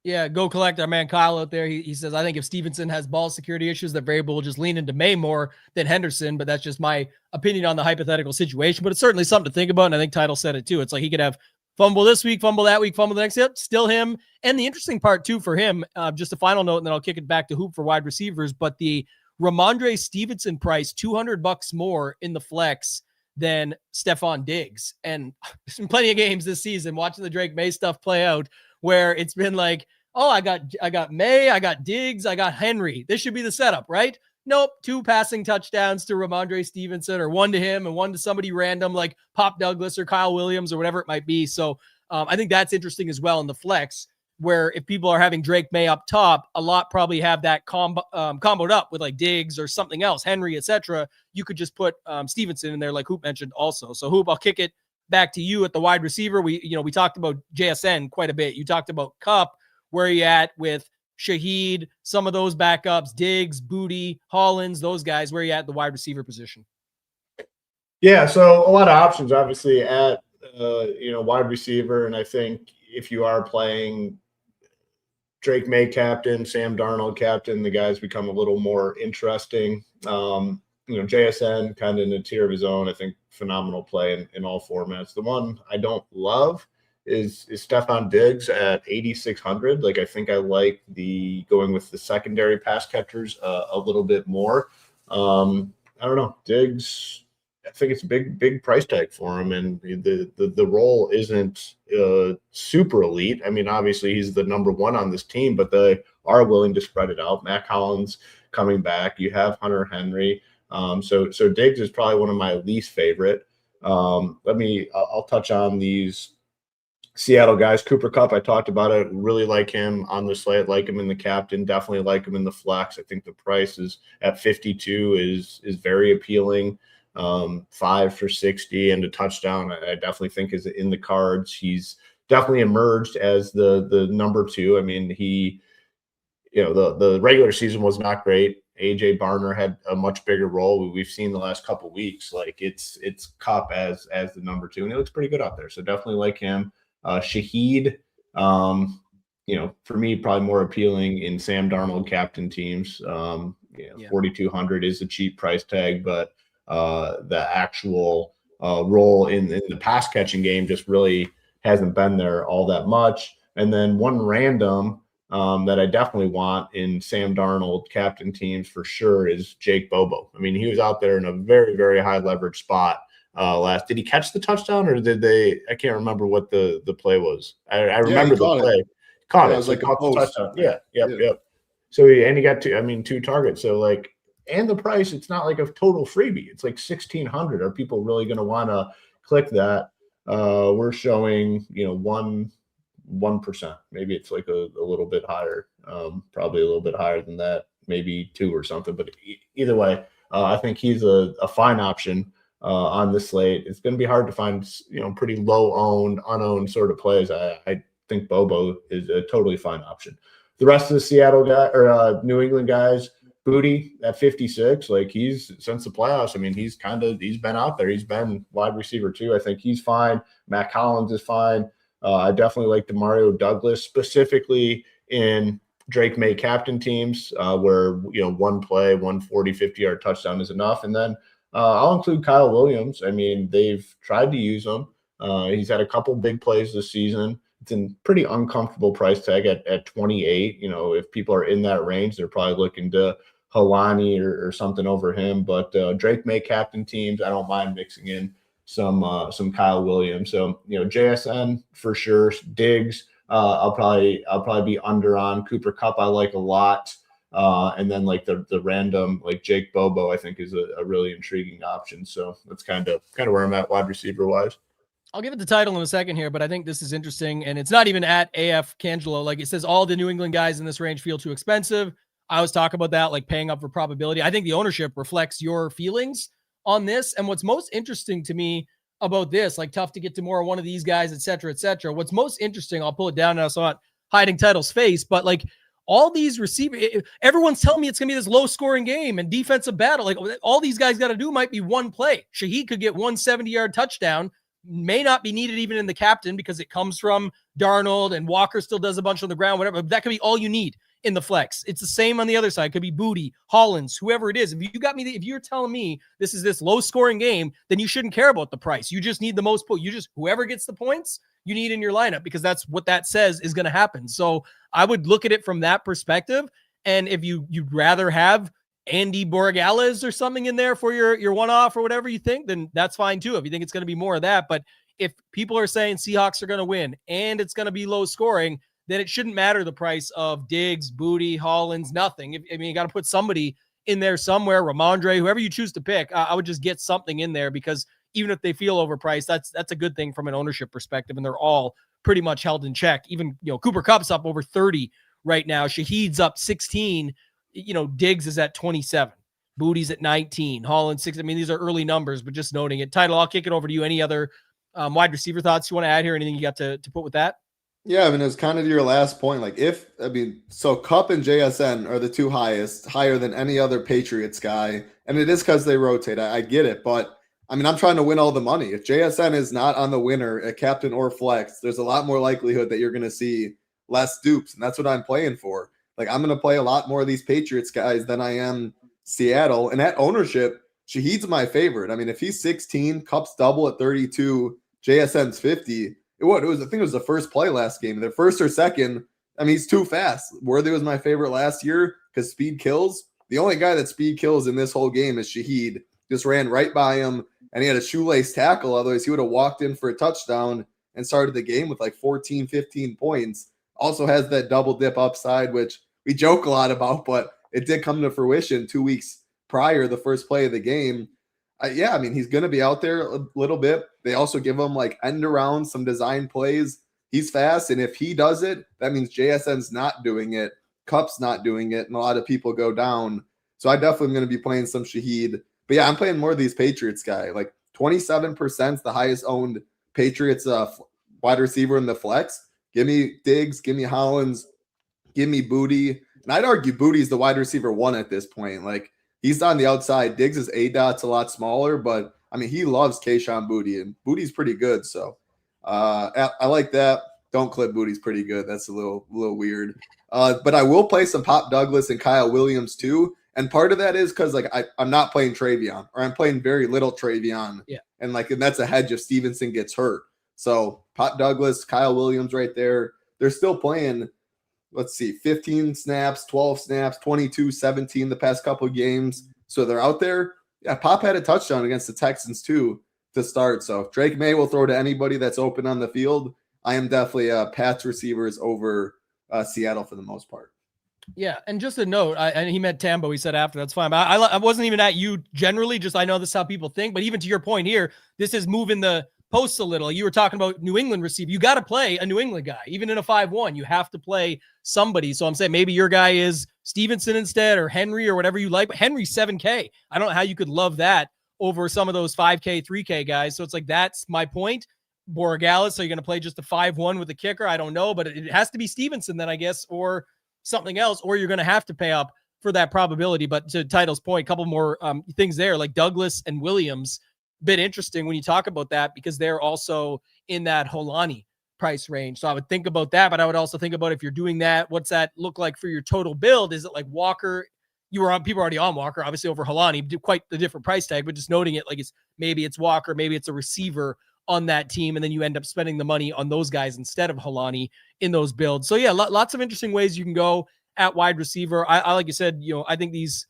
Yeah, go collect our man Kyle out there. He says, I think if Stevenson has ball security issues, that Vrabel will just lean into May more than Henderson, but that's just my opinion on the hypothetical situation. But it's certainly something to think about, and I think Title said it too. It's like he could have fumble this week, fumble that week, fumble the next. Yep, still him. And the interesting part too for him, just a final note, and then I'll kick it back to Hoop for wide receivers, but the Ramondre Stevenson price, $200 more in the flex than Stephon Diggs. And there's been plenty of games this season watching the Drake May stuff play out where it's been like, oh, I got May, I got Diggs, I got Henry. This should be the setup, right? Nope. 2 passing touchdowns to Ramondre Stevenson, or 1 to him and 1 to somebody random like Pop Douglas or Kyle Williams or whatever it might be. So I think that's interesting as well in the flex, where if people are having Drake May up top, a lot probably have that comboed up with like Diggs or something else, Henry, etc. You could just put Stevenson in there, like Hoop mentioned also. So Hoop, I'll kick it back to you at the wide receiver. We talked about JSN quite a bit. You talked about Kupp. Where are you at with Shaheed, some of those backups, Diggs, Booty, Hollins, those guys? Where are you at the wide receiver position? Yeah, so a lot of options, obviously, at wide receiver. And I think if you are playing Drake May captain, Sam Darnold captain, the guys become a little more interesting. JSN kind of in a tier of his own. I think phenomenal play in all formats. The one I don't love is Stephon Diggs at 8,600. Like, I think I like going with the secondary pass catchers a little bit more. I don't know. Diggs, I think it's a big price tag for him, and the role isn't super elite. I mean, obviously he's the number 1 on this team, but they are willing to spread it out. Matt Collins coming back. You have Hunter Henry. So Diggs is probably one of my least favorite. I'll touch on these Seattle guys. Cooper Kupp, I talked about it. Really like him on the slate. Like him in the captain. Definitely like him in the flex. I think the price is at 52 is very appealing. 5 for 60 and a touchdown, I definitely think is in the cards. He's definitely emerged as the number 2. I mean, the regular season was not great. AJ Barner had a much bigger role. We've seen the last couple of weeks. Like it's Kupp as the number 2, and he looks pretty good out there. So definitely like him. Shaheed, for me, probably more appealing in Sam Darnold captain teams. 4,200 is a cheap price tag, but the actual role in the pass catching game just really hasn't been there all that much. And then one random that I definitely want in Sam Darnold captain teams for sure is Jake Bobo. I mean, he was out there in a very, very high leverage spot last. Did he catch the touchdown, or did they? I can't remember what the play was. I remember the play. Caught it. It was like a touchdown. Yeah. Yep. So he got 2 targets. So like, and the price, it's not like a total freebie. It's like 1,600. Are people really going to want to click that? We're showing 1%. Maybe it's like a little bit higher. Probably a little bit higher than that. Maybe 2 or something. But either way, I think he's a fine option on the slate. It's going to be hard to find pretty low owned, unowned sort of plays. I think Bobo is a totally fine option. The rest of the Seattle guy or New England guys, Booty at 56, like he's since the playoffs. I mean, he's been out there. He's been wide receiver too. I think he's fine. Matt Collins is fine. I definitely like DeMario Douglas, specifically in Drake May captain teams, where 1 play, 140, 50-yard touchdown is enough. And then I'll include Kyle Williams. I mean, they've tried to use him. He's had a couple big plays this season. It's a pretty uncomfortable price tag at 28. If people are in that range, they're probably looking to Helani or something over him. But Drake May captain teams. I don't mind mixing in some Kyle Williams. So JSN for sure. Diggs. I'll probably be under on. Cooper Kupp I like a lot. And then like the random like Jake Bobo I think is a really intriguing option. So that's kind of where I'm at wide receiver wise. I'll give it the title in a second here, but I think this is interesting. And it's not even at AF Cangelo. Like it says, all the New England guys in this range feel too expensive. I always talk about that, like paying up for probability. I think the ownership reflects your feelings on this. And what's most interesting to me about this, like tough to get to more of one of these guys, et cetera, et cetera. What's most interesting, I'll pull it down now so I'm not hiding Title's face, but like all these receivers, everyone's telling me it's going to be this low scoring game and defensive battle. Like all these guys got to do might be one play. Shaheed could get 170-yard touchdown. May not be needed even in the captain because it comes from Darnold and Walker still does a bunch on the ground, whatever. That could be all you need in the flex. It's the same on the other side. It could be Booty, Hollins, whoever it is. If you're telling me this is this low scoring game, then you shouldn't care about the price. You just need the most point. Whoever gets the points you need in your lineup because that's what that says is going to happen. So I would look at it from that perspective. And if you'd rather have Andy Borregales or something in there for your one-off or whatever you think, then that's fine too. If you think it's going to be more of that, but if people are saying Seahawks are going to win and it's going to be low scoring, then it shouldn't matter the price of Diggs, Booty, Hollins, nothing. You got to put somebody in there somewhere, Ramondre, whoever you choose to pick. I would just get something in there because even if they feel overpriced, that's a good thing from an ownership perspective, and they're all pretty much held in check. Even Cooper Kupp's up over 30 right now. Shaheed's up 16. Diggs is at 27. Booty's at 19. Hollins 6. I mean, these are early numbers, but just noting it. Title, I'll kick it over to you. Any other wide receiver thoughts you want to add here? Anything you got to put with that? Yeah, I mean, it's kind of your last point. So Kupp and JSN are the two highest, higher than any other Patriots guy. And it is because they rotate. I get it. But I mean, I'm trying to win all the money. If JSN is not on the winner at captain or flex, there's a lot more likelihood that you're going to see less dupes. And that's what I'm playing for. Like, I'm going to play a lot more of these Patriots guys than I am Seattle. And at ownership, Shaheed's my favorite. I mean, if he's 16, Kupp's double at 32, JSN's 50. I think it was the first play last game. The first or second, I mean, he's too fast. Worthy was my favorite last year because speed kills. The only guy that speed kills in this whole game is Shaheed. Just ran right by him, and he had a shoelace tackle. Otherwise, he would have walked in for a touchdown and started the game with like 14, 15 points. Also has that double dip upside, which we joke a lot about, but it did come to fruition 2 weeks prior, the first play of the game. I mean, he's going to be out there a little bit. They also give him like end around, some design plays. He's fast, and if he does it, that means JSN's not doing it. Kupp's not doing it, and a lot of people go down. So I definitely am going to be playing some Shaheed. But yeah, I'm playing more of these Patriots guy. Like 27% is the highest owned Patriots wide receiver in the flex. Give me Diggs, give me Hollins, give me Booty. And I'd argue Booty's the wide receiver one at this point. Like, he's on the outside. Diggs' A-dot's a lot smaller, but I mean, he loves Kayshon Boutte, and Bootie's pretty good. So I like that. Don't clip Bootie's pretty good. That's a little weird. But I will play some Pop Douglas and Kyle Williams too. And part of that is because like I'm not playing Travion, or I'm playing very little Travion. Yeah. And that's a hedge if Stevenson gets hurt. So Pop Douglas, Kyle Williams right there. They're still playing, let's see, 15 snaps, 12 snaps, 22, 17 the past couple of games. So they're out there. Yeah, Pop had a touchdown against the Texans too to start. So Drake May will throw to anybody that's open on the field. I am definitely Pat's receivers over Seattle for the most part. Yeah, and just a note, and he meant Tambo, he said after, that's fine. But I wasn't even at you generally, just I know this is how people think. But even to your point here, this is moving the posts a little. You were talking about New England receiver. You got to play a New England guy. Even in a 5-1, you have to play somebody. So I'm saying maybe your guy is Stevenson instead, or Henry, or whatever you like. But Henry's $7K. I don't know how you could love that over some of those 5K, 3K guys. So it's like, that's my point. Borregales, so you're going to play just a 5-1 with the kicker? I don't know, but it has to be Stevenson then, I guess, or something else, or you're going to have to pay up for that probability. But to Title's point, a couple more things there, like Douglas and Williams, bit interesting when you talk about that, because they're also in that Holani price range. So I would think about that, but I would also think about, if you're doing that, what's that look like for your total build? Is it like Walker? You were on, people are already on Walker, obviously over Holani, quite the different price tag, but just noting it, like maybe it's Walker, maybe it's a receiver on that team, and then you end up spending the money on those guys instead of Holani in those builds. So yeah, lots of interesting ways you can go at wide receiver. I like you said, I think these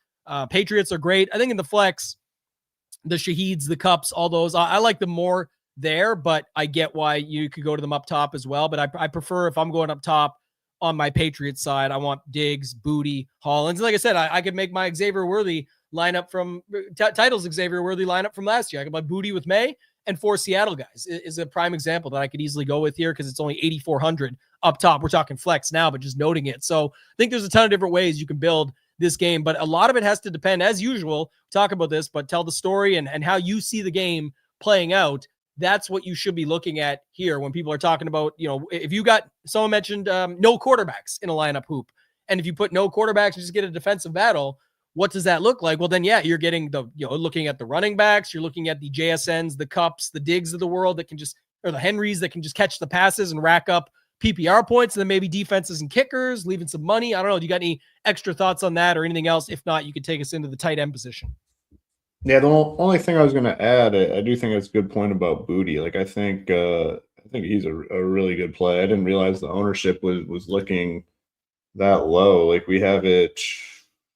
Patriots are great. I think in the flex, the Shaheeds, the Cups, all those, I like them more there, but I get why you could go to them up top as well. But I prefer, if I'm going up top on my Patriots side, I want Diggs, Booty, Hollins. Like I said, I could make my Xavier Worthy lineup from titles Xavier Worthy lineup from last year. I could buy Booty with May and 4 Seattle guys is a prime example that I could easily go with here because it's only 8,400 up top. We're talking flex now, but just noting it. So I think there's a ton of different ways you can build this game, but a lot of it has to depend, as usual, talk about this, but tell the story and how you see the game playing out. That's what you should be looking at here when people are talking about, if you got, someone mentioned no quarterbacks in a lineup hoop. And if you put no quarterbacks, you just get a defensive battle. What does that look like? Well, then, you're getting looking at the running backs, you're looking at the JSNs, the Cups, the Diggs of the world that can just, or the Henrys that can just catch the passes and rack up PPR points, and then maybe defenses and kickers, leaving some money. I don't know. Do you got any extra thoughts on that or anything else? If not, you could take us into the tight end position. Yeah, the only thing I was going to add, I do think it's a good point about Booty. Like, I think he's a really good play. I didn't realize the ownership was looking that low. Like, we have it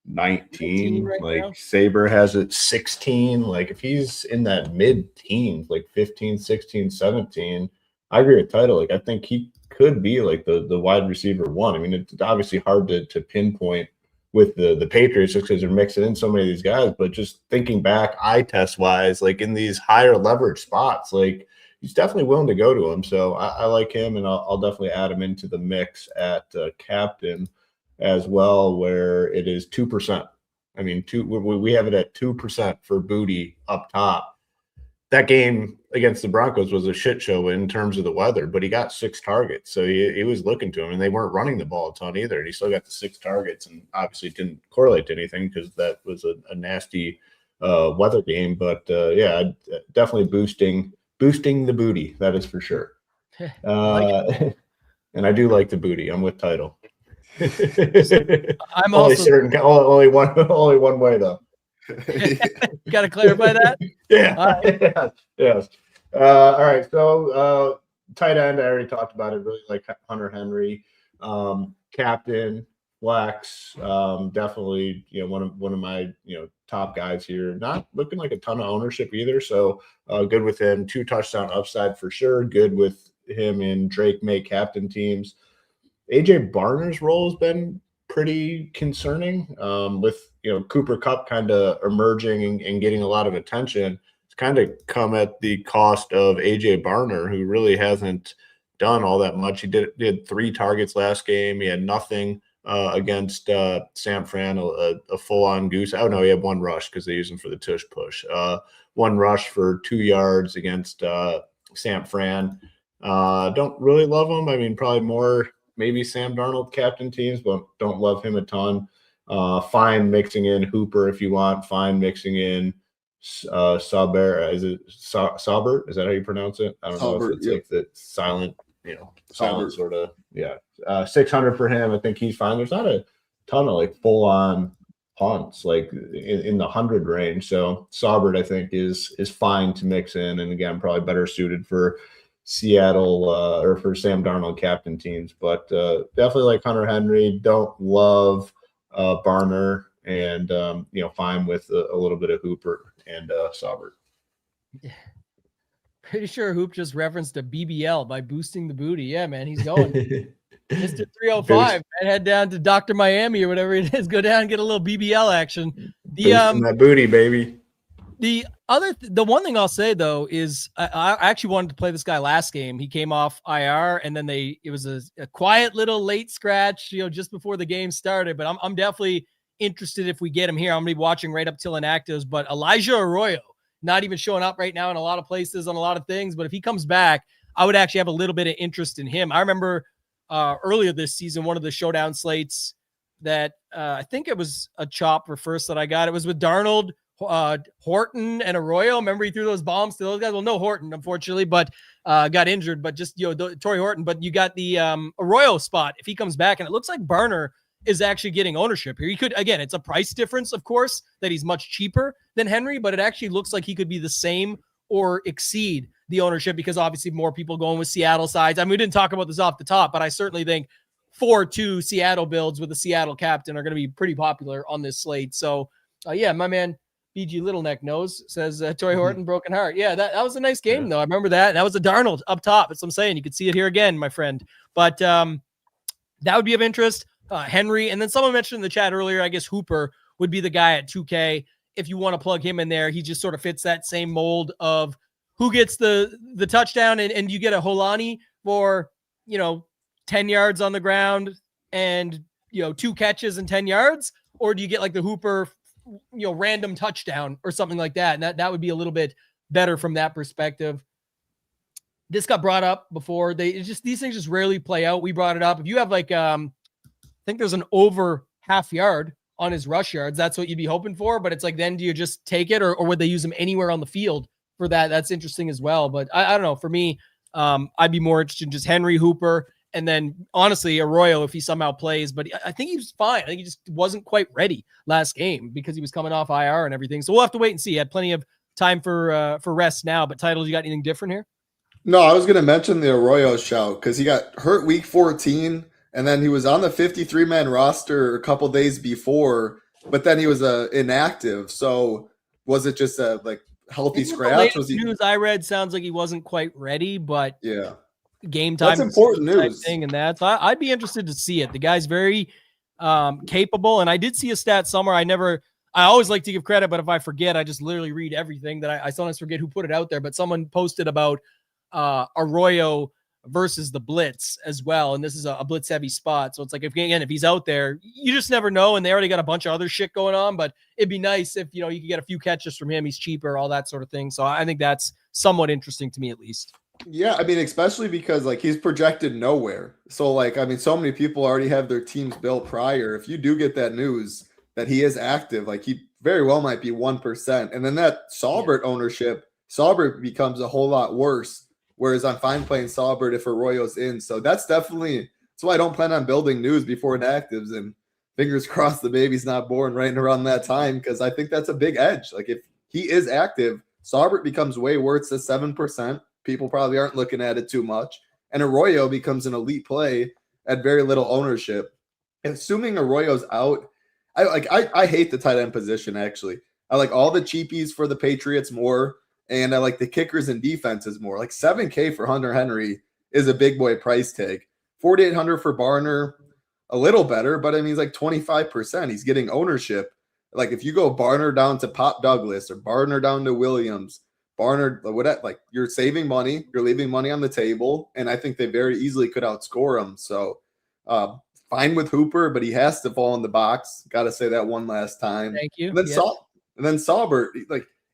19 right like now. Saber has it 16. Like, if he's in that mid-teens, like 15, 16, 17, I agree with Title. Like, I think he could be like the wide receiver one. I mean, it's obviously hard to pinpoint with the Patriots just because they're mixing in so many of these guys. But just thinking back, eye test wise, like in these higher leverage spots, like he's definitely willing to go to him. So I like him, and I'll definitely add him into the mix at captain as well, where it is 2%. I mean, we have it at 2% for Booty up top. That game against the Broncos was a shit show in terms of the weather, but he got 6 targets. So he was looking to him, and they weren't running the ball a ton either. And he still got the 6 targets, and obviously didn't correlate to anything because that was a nasty weather game. But definitely boosting the Booty. That is for sure. And I do like the Booty. I'm with Title. I'm only one way though. Got to clarify that. Yeah. Right. Yes. All right. So tight end, I already talked about it. Really like Hunter Henry, captain, flex. Definitely, one of my top guys here. Not looking like a ton of ownership either. So good with him. 2 touchdown upside for sure. Good with him in Drake May captain teams. AJ Barner's role has been pretty concerning with Cooper Kupp kind of emerging and getting a lot of attention. It's kind of come at the cost of AJ Barner, who really hasn't done all that much. He did 3 targets last game. He had nothing against San Fran, a full-on goose. Oh no, he had 1 rush because they use him for the tush push. 1 rush for 2 yards against San Fran. Don't really love him. I mean, probably more maybe Sam Darnold captain teams, but don't love him a ton. Fine mixing in Hooper if you want. Fine mixing in Saubert. Is it Saubert? Is that how you pronounce it? I don't know if it's like the silent, silent sort of. Yeah. 600 for him. I think he's fine. There's not a ton of like full on punts like in the 100 range. So Saubert I think is fine to mix in, and again probably better suited for Seattle or for Sam Darnold captain teams, but definitely like Hunter Henry. Don't love Barner, and fine with a little bit of Hooper and Saubert. Yeah. Pretty sure Hoop just referenced a BBL by boosting the Booty. Yeah, man, he's going. Mr. 305, man, head down to Dr. Miami or whatever it is. Go down and get a little BBL action. That booty, baby. The one thing I'll say though is I actually wanted to play this guy last game. He came off IR, and then it was a quiet little late scratch, just before the game started. But I'm definitely interested if we get him here. I'm gonna be watching right up till inactives. But Elijah Arroyo, not even showing up right now in a lot of places on a lot of things. But if he comes back, I would actually have a little bit of interest in him. I remember earlier this season, one of the showdown slates that I think it was a chop for first that I got. It was with Darnold, Horton, and Arroyo. Remember he threw those bombs to those guys? Well, no Horton, unfortunately, but got injured. But just Torrey Horton. But you got the Arroyo spot if he comes back, and it looks like Barner is actually getting ownership here. He could, again, it's a price difference, of course, that he's much cheaper than Henry, but it actually looks like he could be the same or exceed the ownership because obviously more people going with Seattle sides. I mean, we didn't talk about this off the top, but I certainly think 4-2 Seattle builds with a Seattle captain are going to be pretty popular on this slate. So Yeah, my man BG Littleneck knows, says Torrey Horton, broken heart. Yeah, that was a nice game, though. I remember that. That was a Darnold up top. That's what I'm saying. You could see it here again, my friend. But that would be of interest. Henry, and then someone mentioned in the chat earlier, I guess Hooper would be the guy at 2K. If you want to plug him in there, he just sort of fits that same mold of who gets the touchdown, and you get a Holani for, 10 yards on the ground and, 2 catches and 10 yards, or do you get like the Hooper, random touchdown or something like that? And that would be a little bit better from that perspective. This got brought up before. These things just rarely play out. We brought it up. If you have like, I think there's an over half yard on his rush yards, that's what you'd be hoping for. But it's like, then do you just take it, or would they use him anywhere on the field for that? That's interesting as well. But I don't know. For me, I'd be more interested in just Henry, Hooper, and then honestly Arroyo if he somehow plays. But I think he was fine. I think he just wasn't quite ready last game because he was coming off IR and everything. So we'll have to wait and see. He had plenty of time for rest now. But Titles, you got anything different here? No, I was going to mention the Arroyo shout because he got hurt week 14, and then he was on the 53-man roster a couple days before, but then he was inactive. So was it just a healthy scratch? Was he? News I read sounds like he wasn't quite ready, but yeah, game time. That's important news. Thing and that. So I'd be interested to see it. The guy's very capable, and I did see a stat somewhere. I always like to give credit, but if I forget, I just literally read everything that I sometimes forget who put it out there. But someone posted about Arroyo versus the blitz as well, and this is a blitz heavy spot, so it's like if he's out there, you just never know, and they already got a bunch of other shit going on. But it'd be nice if you could get a few catches from him. He's cheaper, all that sort of thing. So I think that's somewhat interesting to me, at least. Yeah, I mean, especially because he's projected nowhere. So so many people already have their teams built prior. If you do get that news that he is active, he very well might be 1%, and then that Saubert ownership, Saubert becomes a whole lot worse. Whereas I'm fine playing Saubert if Arroyo's in. So that's why I don't plan on building news before inactives, and fingers crossed the baby's not born right around that time, because I think that's a big edge. If he is active, Saubert becomes way worse at 7%. People probably aren't looking at it too much. And Arroyo becomes an elite play at very little ownership. Assuming Arroyo's out, I hate the tight end position, actually. I like all the cheapies for the Patriots more. And I like the kickers and defenses more. $7K for Hunter Henry is a big boy price tag. $4,800 for Barner, a little better, but I mean, he's 25%. He's getting ownership. If you go Barner down to Pop Douglas or Barner down to Williams, you're saving money. You're leaving money on the table. And I think they very easily could outscore him. So fine with Hooper, but he has to fall in the box. Got to say that one last time. Thank you. And then Saubert,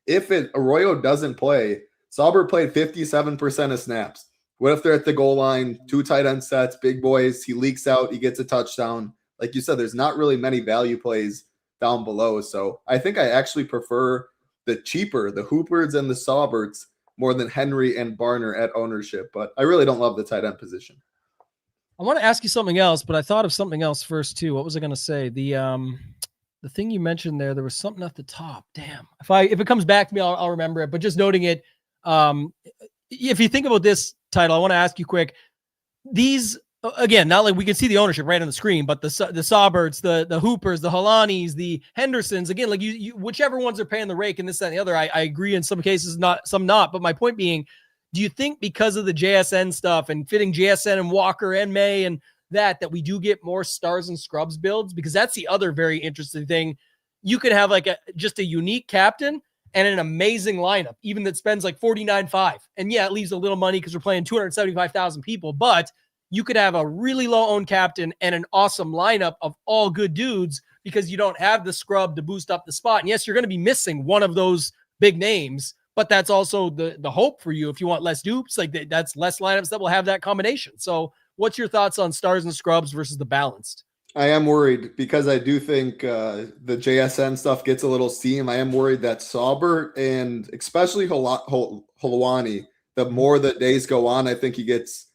if Arroyo doesn't play, Saubert played 57% of snaps. What if they're at the goal line, 2 tight end sets, big boys, he leaks out, he gets a touchdown. Like you said, there's not really many value plays down below. So I think I actually prefer the Hoopers and the Sauberts more than Henry and Barner at ownership. But I really don't love the tight end position. I want to ask you something else, but I thought of something else first too. What was I going to say? The thing you mentioned there was something at the top. Damn. If it comes back to me, I'll remember it. But just noting it, if you think about this title, I want to ask you quick. These, again, not like we can see the ownership right on the screen, but the Sauberts, the Hoopers, the Holanis, the Hendersons, again, like you whichever ones are paying the rake and this, that, and the other, I agree in some cases, not some not. But my point being, do you think because of the JSN stuff and fitting JSN and Walker and May and that we do get more stars and scrubs builds? Because that's the other very interesting thing. You could have just a unique captain and an amazing lineup, even that spends $49.5. And yeah, it leaves a little money because we're playing 275,000 people, but you could have a really low owned captain and an awesome lineup of all good dudes because you don't have the scrub to boost up the spot. And yes, you're going to be missing one of those big names, but that's also the hope for you. If you want less dupes, that's less lineups that will have that combination. So what's your thoughts on stars and scrubs versus the balanced? I am worried because I do think the JSN stuff gets a little steam. I am worried that Saubert and especially Holowani, the more that days go on, I think he gets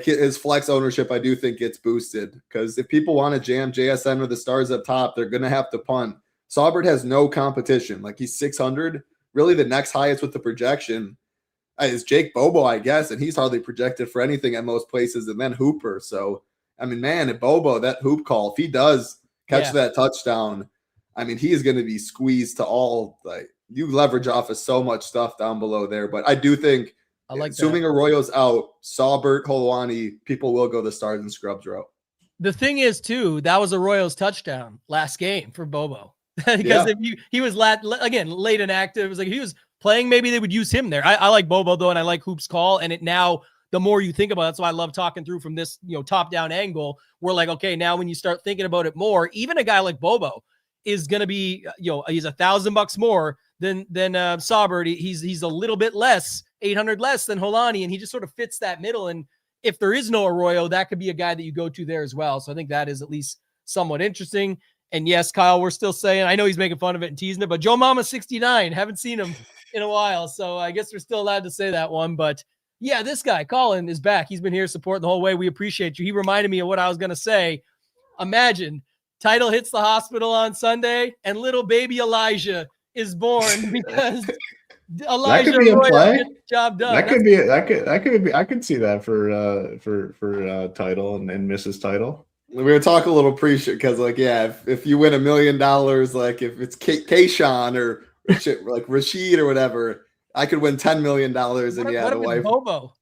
his flex ownership, I do think gets boosted because if people want to jam JSN or the stars up top, they're going to have to punt. Saubert has no competition. He's 600. Really the next highest with the projection is Jake Bobo, I guess, and he's hardly projected for anything at most places, and then Hooper. So, I mean, man, at Bobo, that hoop call, if he does catch that touchdown, I mean, he is going to be squeezed to all, like, you leverage off of so much stuff down below there. But I do think, I like assuming that. Arroyo's out, Saubert, Holwani, people will go the stars and scrubs route. The thing is, too, that was Arroyo's touchdown last game for Bobo. Because if he was late inactive, it was like he was playing, maybe they would use him there. I like Bobo though, and I like Hoop's call. And it now, the more you think about it, that's why I love talking through from this, top down angle. We're like, okay, now when you start thinking about it more, even a guy like Bobo is going to be, he's $1,000 more than Saubert. He's a little bit less, 800 less than Holani, and he just sort of fits that middle. And if there is no Arroyo, that could be a guy that you go to there as well. So I think that is at least somewhat interesting. And yes, Kyle, we're still saying, I know he's making fun of it and teasing it, but Joe Mama 69, haven't seen him in a while. So I guess we're still allowed to say that one. But yeah, this guy, Colin, is back. He's been here supporting the whole way. We appreciate you. He reminded me of what I was going to say. Imagine Title hits the hospital on Sunday and little baby Elijah is born because Elijah could be a play. Gets the job done. That could be. I could see that for Title and Mrs. Title. We were talking a little pre-show because, like, yeah, if you win $1 million, like if it's Kayshawn or like Rashid or whatever, I could win $10 million. And yeah, the wife Bobo.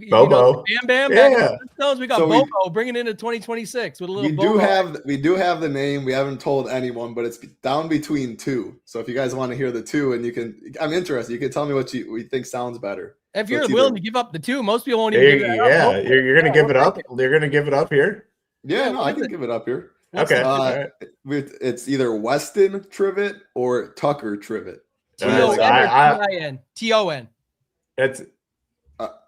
Bobo. Bam Bam. Yeah. We got Bobo bringing into 2026 with a little. We do have the name. We haven't told anyone, but it's down between two. So if you guys want to hear the two, and I'm interested. You can tell me what you think sounds better. If you're willing to give up the two, most people won't even. You're gonna give it up. You're gonna give it up here. Yeah, no, I can give it up here. Okay. It's either Weston Trivett or Tucker Trivett. T-O-N. It's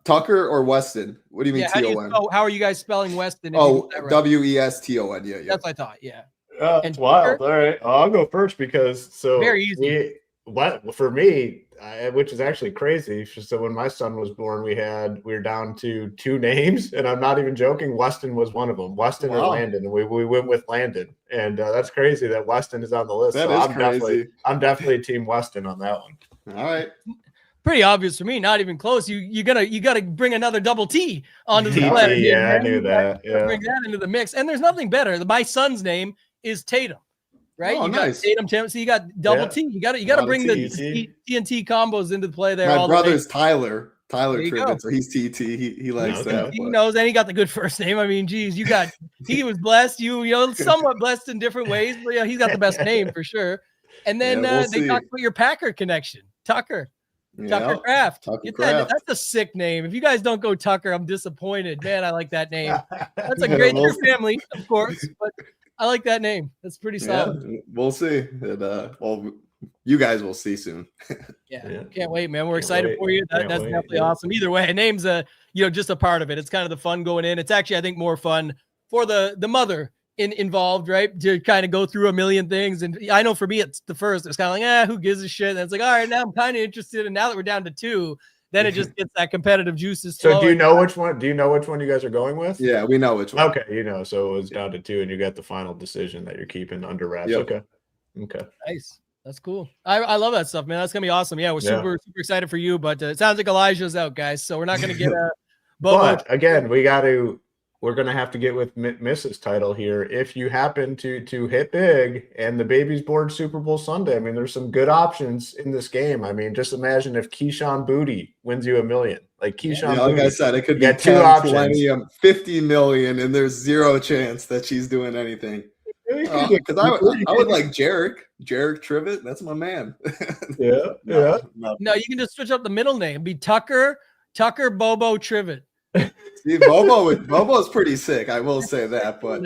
Tucker or Weston. What do you mean T-O-N? How are you guys spelling Weston? Right? W-E-S-T-O-N. Yeah. That's what I thought. Yeah. It's wild. All right. I'll go first because very easy. For me, which is actually crazy. So when my son was born, we were down to two names, and I'm not even joking. Weston was one of them. Weston or Landon, and we went with Landon, and that's crazy that Weston is on the list. That is crazy. I'm definitely team Weston on that one. All right. Pretty obvious for me. Not even close. You gotta bring another double T onto the platter. Yeah, I knew that. Yeah. Bring that into the mix, and there's nothing better. My son's name is Tatum. Right, you nice. Got Tatum, so you got double T. You got to bring the TNT combos into play there. My brother's Tyler Trivett, so he's TT. He likes that. He knows, and he got the good first name. I mean, geez, he was blessed. Somewhat blessed in different ways, but yeah, he's got the best name for sure. And then they talked about your Packer connection, Tucker. Tucker Kraft. That's a sick name. If you guys don't go Tucker, I'm disappointed. Man, I like that name. That's a great family, of course, but I like that name. That's pretty solid. Yeah, we'll see. And, you guys will see soon. Yeah. Can't wait, man. We're excited for you. That's definitely awesome. Either way, a name's just a part of it. It's kind of the fun going in. It's actually, I think, more fun for the mother involved, right? To kind of go through a million things. And I know for me, it's the first. It's kind of like, who gives a shit? And it's like, all right, now I'm kind of interested. And now that we're down to two, then it just gets that competitive juices. So do you know which one? Do you know which one you guys are going with? Yeah, we know which one. Okay, so it was down to two, and you got the final decision that you're keeping under wraps. Yep. Okay. Nice. That's cool. I love that stuff, man. That's gonna be awesome. Yeah, we're super excited for you. But it sounds like Elijah's out, guys. So we're not gonna get a. But again, we're gonna have to get with Mrs. Title here. If you happen to hit big and the baby's born Super Bowl Sunday, I mean, there's some good options in this game. I mean, just imagine if Keyshawn Booty wins you $1 million. Like Keyshawn Booty, like I said, it could be 10, 2 options. 20, 50 million, and there's zero chance that she's doing anything. Because I would like Jarek Trivett. That's my man. No, you can just switch up the middle name. Be Tucker Bobo Trivett. See, Bobo is pretty sick. I will say that. But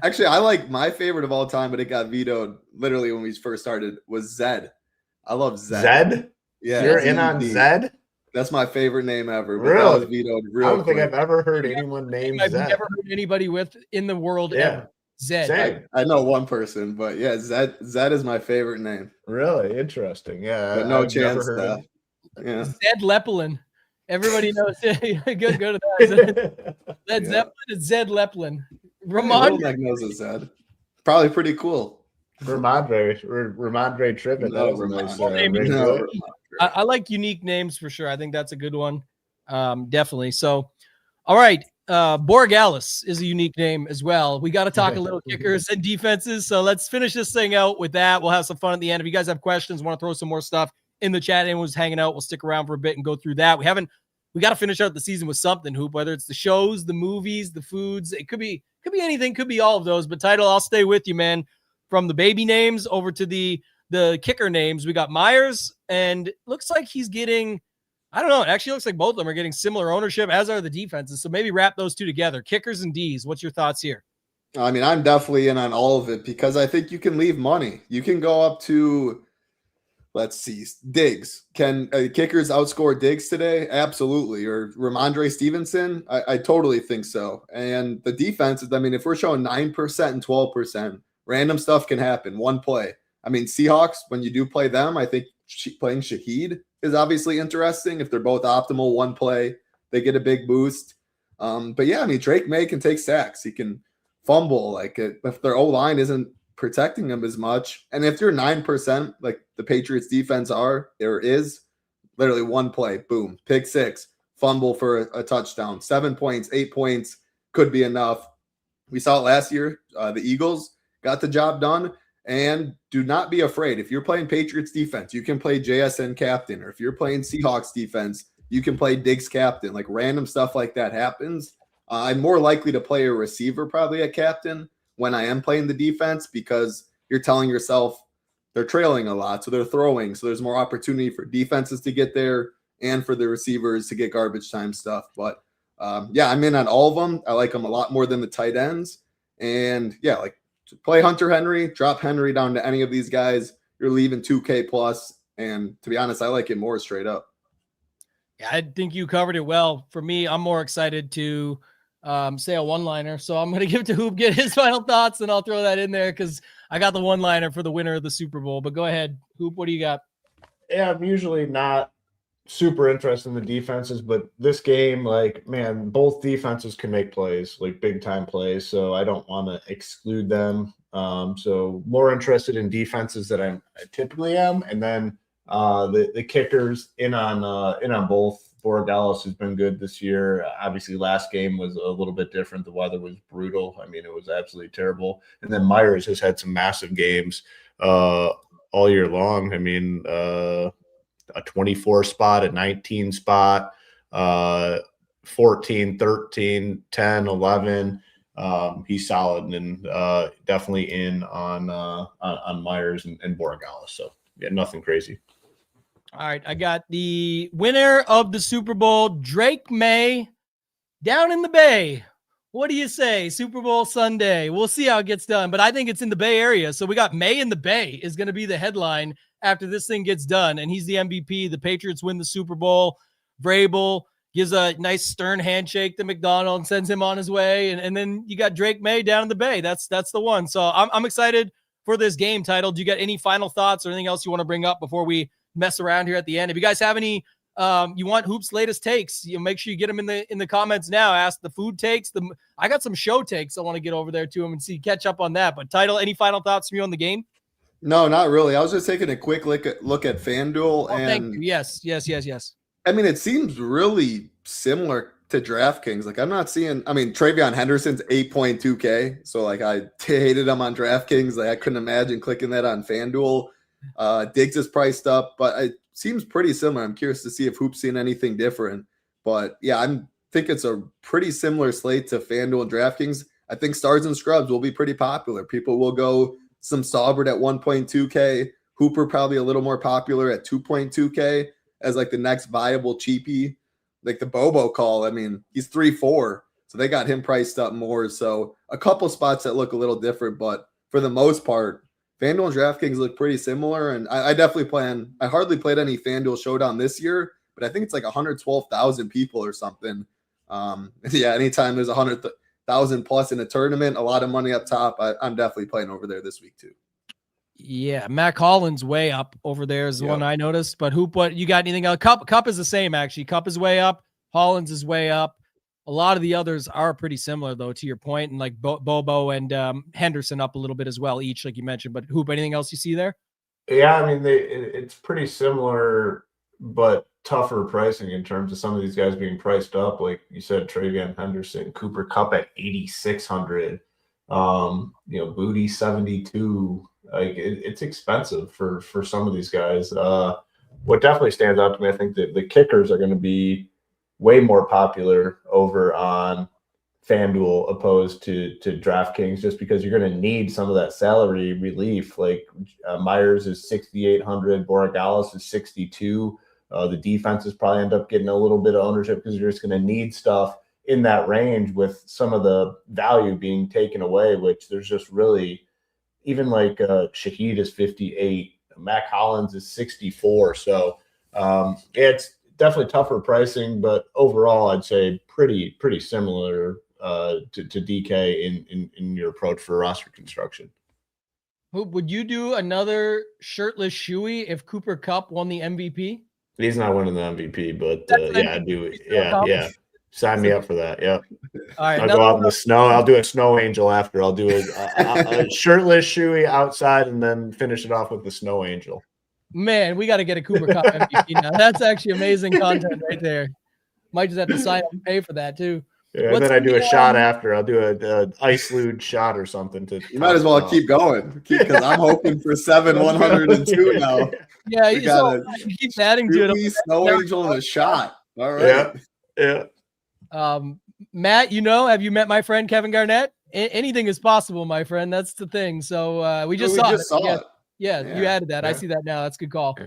actually, I like my favorite of all time, but it got vetoed literally when we first started. Was Zed. I love Zed. Zed? Yeah, you're in on Zed. That's my favorite name ever. But really? That was vetoed real I don't quick. think I've ever heard anyone named Zed. I've never heard anybody with in the world ever. Zed. I know one person, but yeah, Zed is my favorite name. Really interesting. Yeah, but no chance. Yeah, Zed Leppelin. Everybody knows. Go to that. Led Zeppelin is Zed Leppelin. Ramondre knows a Zed. Probably pretty cool. Ramondre Trivett. That was a nice. I like unique names for sure. I think that's a good one. Definitely. So, all right. Borgalis is a unique name as well. We got to talk a little kickers and defenses. So let's finish this thing out with that. We'll have some fun at the end. If you guys have questions, want to throw some more stuff in the chat, anyone's hanging out, we'll stick around for a bit and go through that. We got to finish out the season with something, Hoop, whether it's the shows, the movies, the foods. It could be anything, could be all of those. But Title, I'll stay with you, man. From the baby names over to the kicker names, we got Myers, and looks like he's getting, I don't know, it actually looks like both of them are getting similar ownership, as are the defenses. So maybe wrap those two together, kickers and Ds. What's your thoughts here? I mean, I'm definitely in on all of it because I think you can leave money. You can go up to, let's see, Diggs. Can kickers outscore Diggs today? Absolutely. Or Ramondre Stevenson? I totally think so. And the defenses, I mean, if we're showing 9% and 12%, random stuff can happen. One play. I mean, Seahawks, when you do play them, I think playing Shaheed is obviously interesting. If they're both optimal, one play, they get a big boost. But yeah, I mean, Drake May can take sacks. He can fumble. Like if their O-line isn't protecting them as much. And if you're 9%, like the Patriots defense is literally one play, boom, pick six, fumble for a touchdown, 7 points, 8 points could be enough. We saw it last year. The Eagles got the job done. And do not be afraid. If you're playing Patriots defense, you can play JSN captain. Or if you're playing Seahawks defense, you can play Diggs captain. Like random stuff like that happens. I'm more likely to play a receiver probably at captain when I am playing the defense because you're telling yourself they're trailing a lot. So they're throwing. So there's more opportunity for defenses to get there and for the receivers to get garbage time stuff. But yeah, I'm in on all of them. I like them a lot more than the tight ends. And yeah, like, play Hunter Henry, drop Henry down to any of these guys. You're leaving 2K plus. And to be honest, I like it more straight up. Yeah, I think you covered it well. For me, I'm more excited to say a one-liner. So I'm going to give it to Hoop, get his final thoughts, and I'll throw that in there because I got the one-liner for the winner of the Super Bowl. But go ahead, Hoop, what do you got? Yeah, I'm usually not super interested in the defenses, but this game, like, man, both defenses can make plays, like big time plays. So I don't want to exclude them. So more interested in defenses that I typically am. And then the kickers in on both. Borgalis has been good this year. Obviously last game was a little bit different. The weather was brutal. I mean, it was absolutely terrible. And then Myers has had some massive games all year long. I mean, a 24 spot, a 19 spot, 14, 13, 10, 11. He's solid and definitely in on Myers and Borgalis. So yeah, nothing crazy. All right, I got the winner of the Super Bowl, Drake May, down in the Bay. What do you say? Super Bowl Sunday. We'll see how it gets done, but I think it's in the Bay Area. So we got May in the Bay is going to be the headline after this thing gets done, and he's the MVP. The Patriots win the Super Bowl. Vrabel gives a nice stern handshake to McDonald and sends him on his way, and then you got Drake May down in the Bay. That's the one. So I'm excited for this game. Title. Do you got any final thoughts or anything else you want to bring up before we mess around here at the end? If you guys have any you want Hoop's latest takes, you make sure you get them in the comments now. Ask the food takes. I got some show takes I want to get over there to him and catch up on that. But Title, any final thoughts from you on the game? No, not really. I was just taking a quick look at FanDuel. Thank you. Yes. I mean, it seems really similar to DraftKings. Like I'm not seeing, I mean, Travion Henderson's 8.2K. So like I hated him on DraftKings. Like I couldn't imagine clicking that on FanDuel. Diggs is priced up, but it seems pretty similar. I'm curious to see if Hoop's seen anything different. But yeah, I think it's a pretty similar slate to FanDuel and DraftKings. I think stars and scrubs will be pretty popular. People will go some Saubert at 1.2K. Hooper probably a little more popular at 2.2K as like the next viable cheapie. Like the Bobo call, I mean, he's 3.4, so they got him priced up more. So a couple spots that look a little different, but for the most part, FanDuel and DraftKings look pretty similar. And I definitely I hardly played any FanDuel Showdown this year, but I think it's like 112,000 people or something. Yeah, anytime there's 100,000 plus in a tournament, a lot of money up top, I'm definitely playing over there this week too. Yeah, Matt Collins way up over there is the one I noticed. But Hoop, what you got? Anything else? Cup is the same actually. Cup is way up. Hollins is way up. A lot of the others are pretty similar though, to your point, and like Bobo and Henderson up a little bit as well, each like you mentioned. But Hoop, anything else you see there? Yeah, I mean it's pretty similar, but tougher pricing in terms of some of these guys being priced up. Like you said, Travion Henderson, Cooper Kupp at 8,600. Booty 72. Like it's expensive for some of these guys. What definitely stands out to me, I think that the kickers are going to be way more popular over on FanDuel opposed to DraftKings, just because you're going to need some of that salary relief. Like Myers is 6,800, Borregales is 62. The defenses probably end up getting a little bit of ownership because you're just going to need stuff in that range with some of the value being taken away, which there's just really, even like Shaheed is 58, Mac Hollins is 64. So it's definitely tougher pricing, but overall I'd say pretty similar to DK in your approach for roster construction. Would you do another shirtless Shuey if Cooper Kupp won the MVP? He's not winning the MVP, but yeah, I do. Yeah. Sign me up for that. Yep. All right. I'll go out in the snow. I'll do a snow angel after. I'll do a shirtless Shuey outside and then finish it off with the snow angel. Man, we got to get a Cooper Kupp MVP now. That's actually amazing content right there. Might just have to sign up and pay for that too. Yeah, and then I do a shot after. I'll do a ice lewd shot or something. You might as well keep going because I'm hoping for 102 now. Yeah, you keep adding to it. Snow angel and a shot. All right. Yeah. Matt, have you met my friend Kevin Garnett? Anything is possible, my friend. That's the thing. So we just saw it. Yeah, you added that. Yeah. I see that now. That's a good call.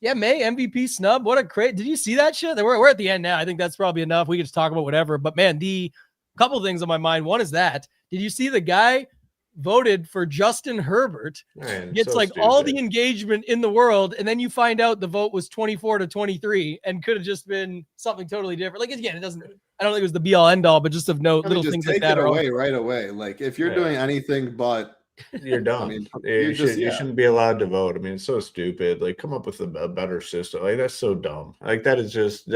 Yeah, May MVP snub. What a great! Did you see that shit? We're at the end now. I think that's probably enough. We can just talk about whatever. But man, the couple things on my mind. One is that. Did you see the guy voted for Justin Herbert? Man, gets so stupid. All the engagement in the world, and then you find out the vote was 24-23 and could have just been something totally different. Like again, it doesn't. I don't think it was the be all end all, but just of note, little things like that. Take it away right away. Like if you're doing anything but. You're done. I mean, you shouldn't be allowed to vote. I mean, it's so stupid. Like, come up with a better system. Like, that's so dumb. Like, that's just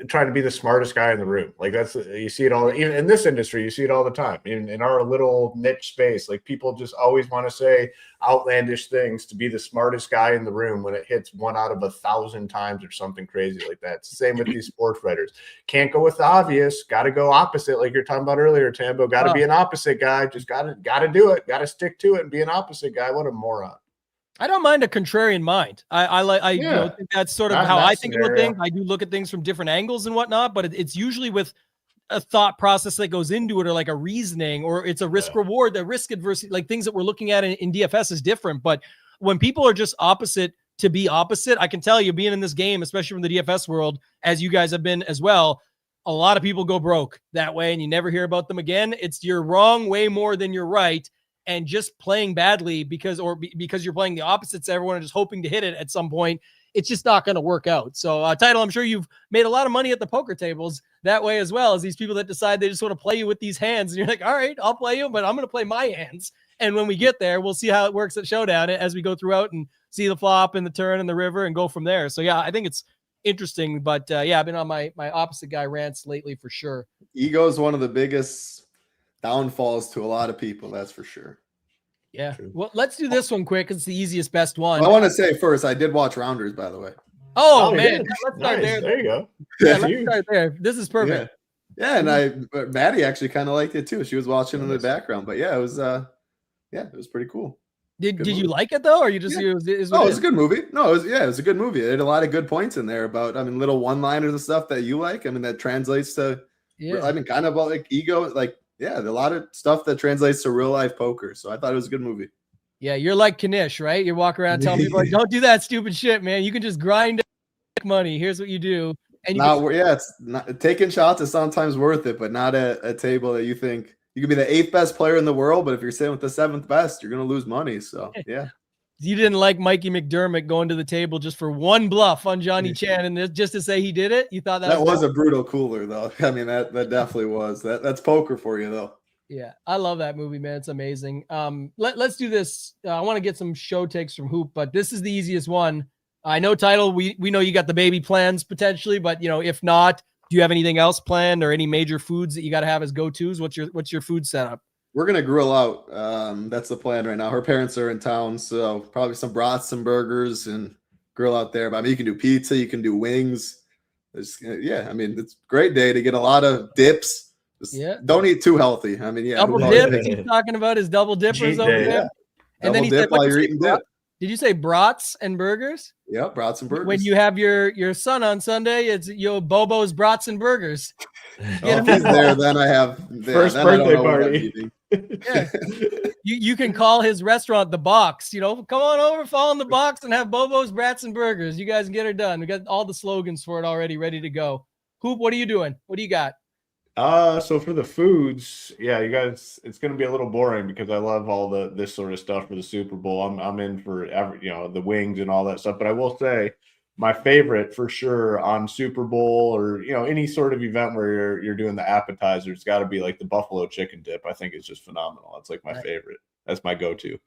trying to be the smartest guy in the room. Like, you see it all. Even in this industry, you see it all the time. In our little niche space, like people just always want to say outlandish things to be the smartest guy in the room when it hits 1 out of 1,000 times or something crazy like that. It's the same with these sports writers. Can't go with the obvious. Got to go opposite, like you're talking about earlier, Tambo. Got to be an opposite guy. Just got to do it. Got to stick to it and be an opposite guy. What a moron. I don't mind a contrarian mind. I think that's sort of how I think about things. I do look at things from different angles and whatnot, but it's usually with a thought process that goes into it, or like a reasoning, or it's a risk reward, the risk adversity, like things that we're looking at in DFS is different. But when people are just opposite to be opposite, I can tell you, being in this game, especially from the DFS world, as you guys have been as well, a lot of people go broke that way and you never hear about them again. It's you're wrong way more than you're right. And just playing badly because you're playing the opposites, everyone is just hoping to hit it at some point. It's just not going to work out. So, Title, I'm sure you've made a lot of money at the poker tables that way as well, as these people that decide they just want to play you with these hands. And you're like, all right, I'll play you, but I'm going to play my hands. And when we get there, we'll see how it works at Showdown as we go throughout and see the flop and the turn and the river and go from there. So, yeah, I think it's interesting. But, I've been on my opposite guy rants lately for sure. Ego is one of the biggest downfalls to a lot of people, that's for sure. Yeah. True. Well, let's do this one quick. It's the easiest, best one. I want to say first, I did watch Rounders, by the way. Oh man, let's start there. There you go. Yeah, let's start there. This is perfect. Yeah, and Maddie actually kind of liked it too. She was watching in the background, but it was pretty cool. Did you like it though, or you just? It was a good movie. No, it was a good movie. It had a lot of good points in there about little one-liners and stuff that you like. That translates to kind of about like ego, like. Yeah, a lot of stuff that translates to real life poker. So I thought it was a good movie. Yeah, you're like Kanish, right? You walk around telling people, like, don't do that stupid shit, man. You can just grind money. Here's what you do. And it's not taking shots is sometimes worth it, but not at a table that you think you could be the 8th best player in the world, but if you're sitting with the 7th best, you're going to lose money. So yeah. You didn't like Mikey McDermott going to the table just for one bluff on Johnny Chan and just to say he did it? You thought that was a brutal cooler, though. That definitely was. That's poker for you, though. Yeah, I love that movie, man. It's amazing. Let's do this. I want to get some show takes from Hoop, but this is the easiest one. I know, Title, we know you got the baby plans potentially, but if not, do you have anything else planned or any major foods that you got to have as go-tos? What's your food setup? We're going to grill out. That's the plan right now. Her parents are in town, so probably some brats, some burgers, and grill out there. But I mean, you can do pizza, you can do wings. I mean, it's a great day to get a lot of dips. Just don't eat too healthy. I mean, double dip. He's talking about his double dippers over there. Yeah. And then he dip said, while you're eating dip. Did you say brats and burgers? Yep, brats and burgers. When you have your son on Sunday, it's Bobo's brats and burgers. If he's there, then I have first birthday party. Yeah. You can call his restaurant The Box. Come on over, fall in the box, and have Bobo's brats and burgers. You guys can get her done. We got all the slogans for it already ready to go. Hoop, what are you doing? What do you got? So for the foods, you guys, it's going to be a little boring because I love all this sort of stuff for the Super Bowl. I'm in for the wings and all that stuff. But I will say my favorite for sure on Super Bowl or any sort of event where you're doing the appetizer, it's got to be like the buffalo chicken dip. I think it's just phenomenal. It's like my favorite. That's my go-to.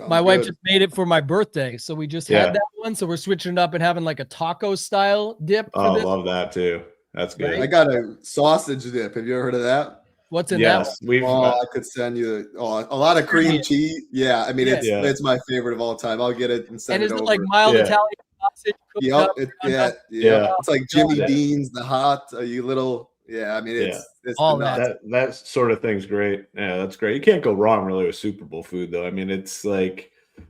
My wife just made it for my birthday, so we just had that one. So we're switching it up and having like a taco style dip. I love that too. That's good. I got a sausage dip. Have you ever heard of that? What's in that one? I could send you a lot of cream cheese. Yeah, I mean it's my favorite of all time. I'll get it and send it over. And is it like mild Italian sausage? Yep. It's like Jimmy Dean's, the hot. You little. Yeah, I mean it's all that sort of thing's great. Yeah, that's great. You can't go wrong really with Super Bowl food though. I mean it's like.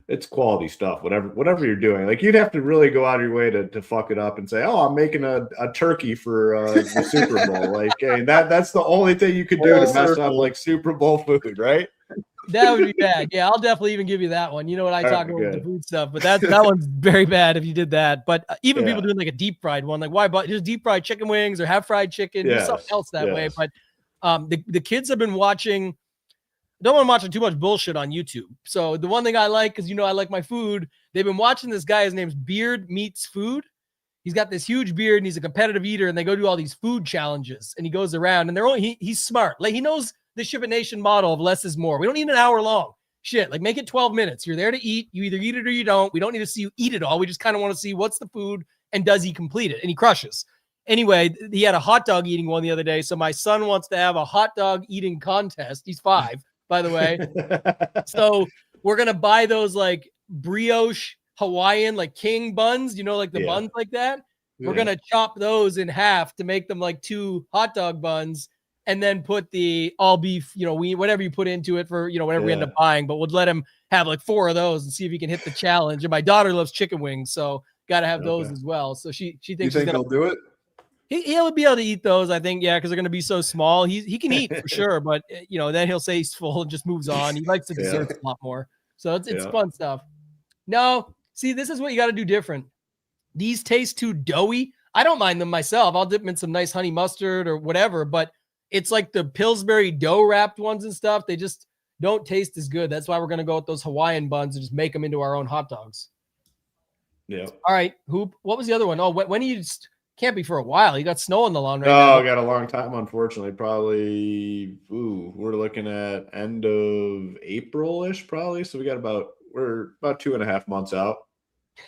It's quality stuff, whatever you're doing. Like you'd have to really go out of your way to fuck it up and say, "Oh, I'm making a turkey for the Super Bowl." Like, hey, that's the only thing you could do to mess up like Super Bowl food, right? That would be bad. Yeah, I'll definitely even give you that one. You know what I talk about with the food stuff, but that one's very bad if you did that. But even people doing like a deep fried one, like why? But just deep fried chicken wings or have fried chicken, do something else that way. But the kids have been watching. Don't want to watch too much bullshit on YouTube. So the one thing I like, because I like my food, they've been watching this guy. His name's Beard Meets Food. He's got this huge beard and he's a competitive eater, and they go do all these food challenges. And he goes around, and he's smart. Like he knows the Ship It Nation model of less is more. We don't need an hour long. Shit, like make it 12 minutes. You're there to eat. You either eat it or you don't. We don't need to see you eat it all. We just kind of want to see what's the food and does he complete it? And he crushes. Anyway, he had a hot dog eating one the other day. So my son wants to have a hot dog eating contest. He's 5. By the way. So we're going to buy those like brioche Hawaiian, like king buns, like the buns like that. We're going to chop those in half to make them like 2 hot dog buns and then put the all beef, whatever you put into it for, whatever we end up buying, but we'll let him have like 4 of those and see if he can hit the challenge. And my daughter loves chicken wings, so got to have those as well. So she thinks he'll do it. He'll be able to eat those, I think, because they're going to be so small. He can eat for sure, but then he'll say he's full and just moves on. He likes the desserts a lot more, so it's fun stuff. No, see, this is what you got to do different. These taste too doughy. I don't mind them myself. I'll dip them in some nice honey mustard or whatever, but it's like the Pillsbury dough wrapped ones and stuff. They just don't taste as good. That's why we're going to go with those Hawaiian buns and just make them into our own hot dogs. Yeah. All right, Hoop. What was the other one? Oh, when you just. Can't be for a while. You got snow on the lawn right now. I got a long time, unfortunately. Probably, we're looking at end of April-ish, probably. So we're about 2.5 months out.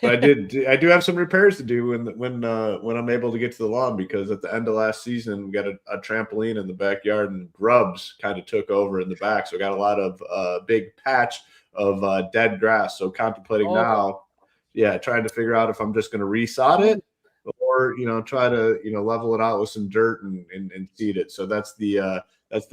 But I do have some repairs to do when I'm able to get to the lawn, because at the end of last season we got a trampoline in the backyard and grubs kind of took over in the back. So I got a lot of big patch of dead grass. So contemplating now, trying to figure out if I'm just going to resod it, or try to level it out with some dirt and seed it. So that's the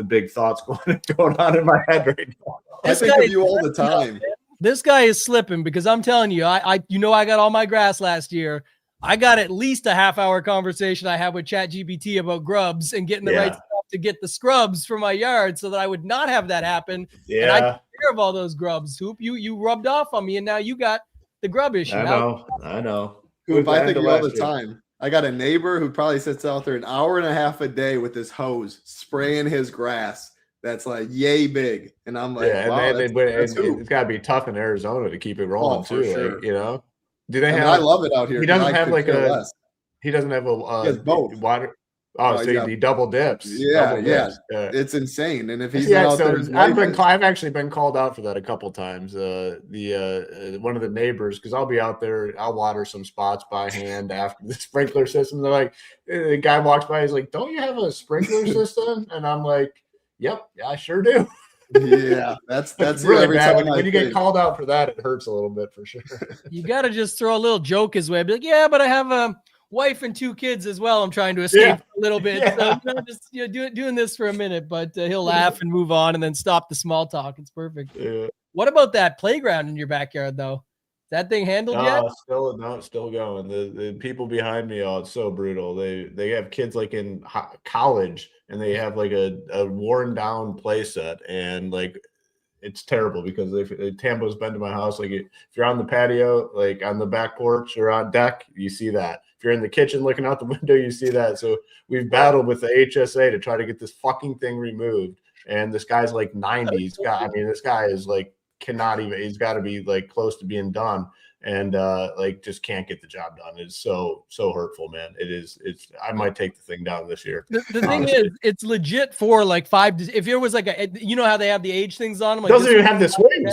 big thoughts going on in my head right now. I think of you all the time. This guy is slipping, because I'm telling you, I got all my grass last year. I got at least a half-hour conversation I had with ChatGPT about grubs and getting the right stuff to get the scrubs for my yard so that I would not have that happen. Yeah. And I took care of all those grubs. Hoop, you rubbed off on me, and now you got the grub issue. I know. If I think of you all the time. I got a neighbor who probably sits out there an hour and a half a day with this hose spraying his grass. That's like yay big. And I'm like, it's got to be tough in Arizona to keep it rolling too. Sure. Like, do they have? I love it out here. He doesn't have he doesn't have a water. Oh, so he double dips. Yeah. It's insane. And if he's out there, I've actually been called out for that a couple times. One of the neighbors, because I'll be out there, I'll water some spots by hand after the sprinkler system. They're like, the guy walks by, he's like, "Don't you have a sprinkler system?" And I'm like, "Yep, yeah, I sure do." Yeah, that's really every bad. time When I you get think. called out for that, it hurts a little bit for sure. You got to just throw a little joke his way. Be like, yeah, but I have a wife and 2 kids as well. I'm trying to escape a little bit. Yeah. So just doing this for a minute, but he'll laugh and move on and then stop the small talk. It's perfect. Yeah. What about that playground in your backyard though? Is that thing handled yet? Still going. The people behind me, it's so brutal. They have kids like in college, and they have like a worn down play set, and like it's terrible because Tambo's been to my house. Like if you're on the patio, like on the back porch or on deck, you see that. If you're in the kitchen looking out the window, you see that. So we've battled with the HSA to try to get this fucking thing removed. And this guy's like 90s guy. I mean, this guy is like cannot even. He's got to be like close to being done, and like just can't get the job done. It's so hurtful, man. It's. I might take the thing down this year. The thing is, it's legit for like 5. If it was like how they have the age things on them. Like, doesn't even have the swings.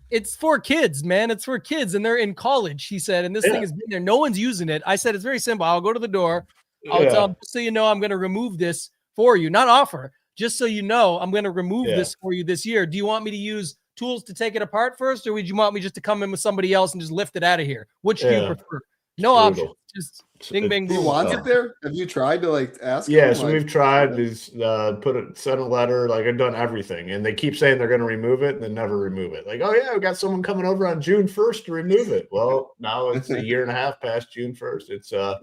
It's for kids, man. It's for kids, and they're in college. He said, and this thing has been there. No one's using it. I said it's very simple. I'll go to the door. I'll tell them, so you know, I'm going to remove this for you, not offer. Just so you know, I'm going to remove this for you this year. Do you want me to use tools to take it apart first, or would you want me just to come in with somebody else and just lift it out of here? Which do you prefer? No option. Just bing, bang, boom. He wants it there? Have you tried to like ask him? Yeah, so we've tried to send a letter. Like I've done everything, and they keep saying they're going to remove it, and then never remove it. Like, oh yeah, we got someone coming over on June 1st to remove it. Well, now it's a year and a half past June 1st. It's a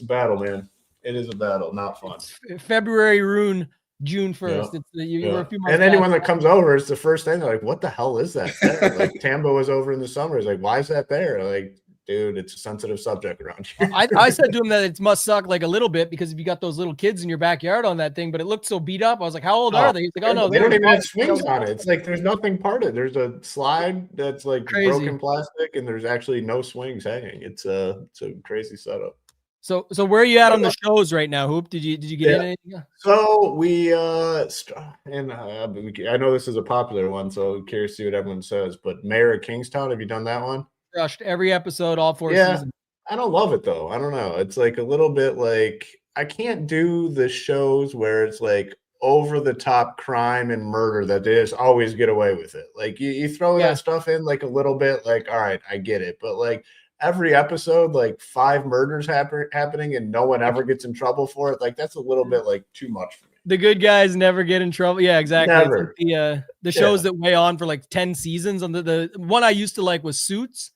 battle, man. It is a battle, not fun. It's February rune. June 1st. It's you were a few months. And anyone that comes over, it's the first thing they're like, "What the hell is that?" There? Like Tambo was over in the summer. He's like, "Why is that there?" Like, dude, it's a sensitive subject around here. I said to him that it must suck like a little bit because if you got those little kids in your backyard on that thing, but it looked so beat up. I was like, "How old are they?" He's like, "Oh no, they don't even have swings on it. It's like there's nothing parted. There's a slide that's like broken plastic, and there's actually no swings hanging. It's a crazy setup." So where are you at on the shows right now, Hoop? Did you get in anything? So we and I know this is a popular one, so I'm curious to see what everyone says. But Mayor of Kingstown, have you done that one? Crushed every episode, all 4 seasons. I don't love it though. I don't know. It's like a little bit like I can't do the shows where it's like over the top crime and murder that they just always get away with it. Like you throw that stuff in like a little bit, like all right, I get it, but like every episode, like 5 murders happening and no one ever gets in trouble for it. Like that's a little bit like too much for me. The good guys never get in trouble. Yeah, exactly. Never. Like the shows that weigh on for like 10 seasons. On the one I used to like was Suits.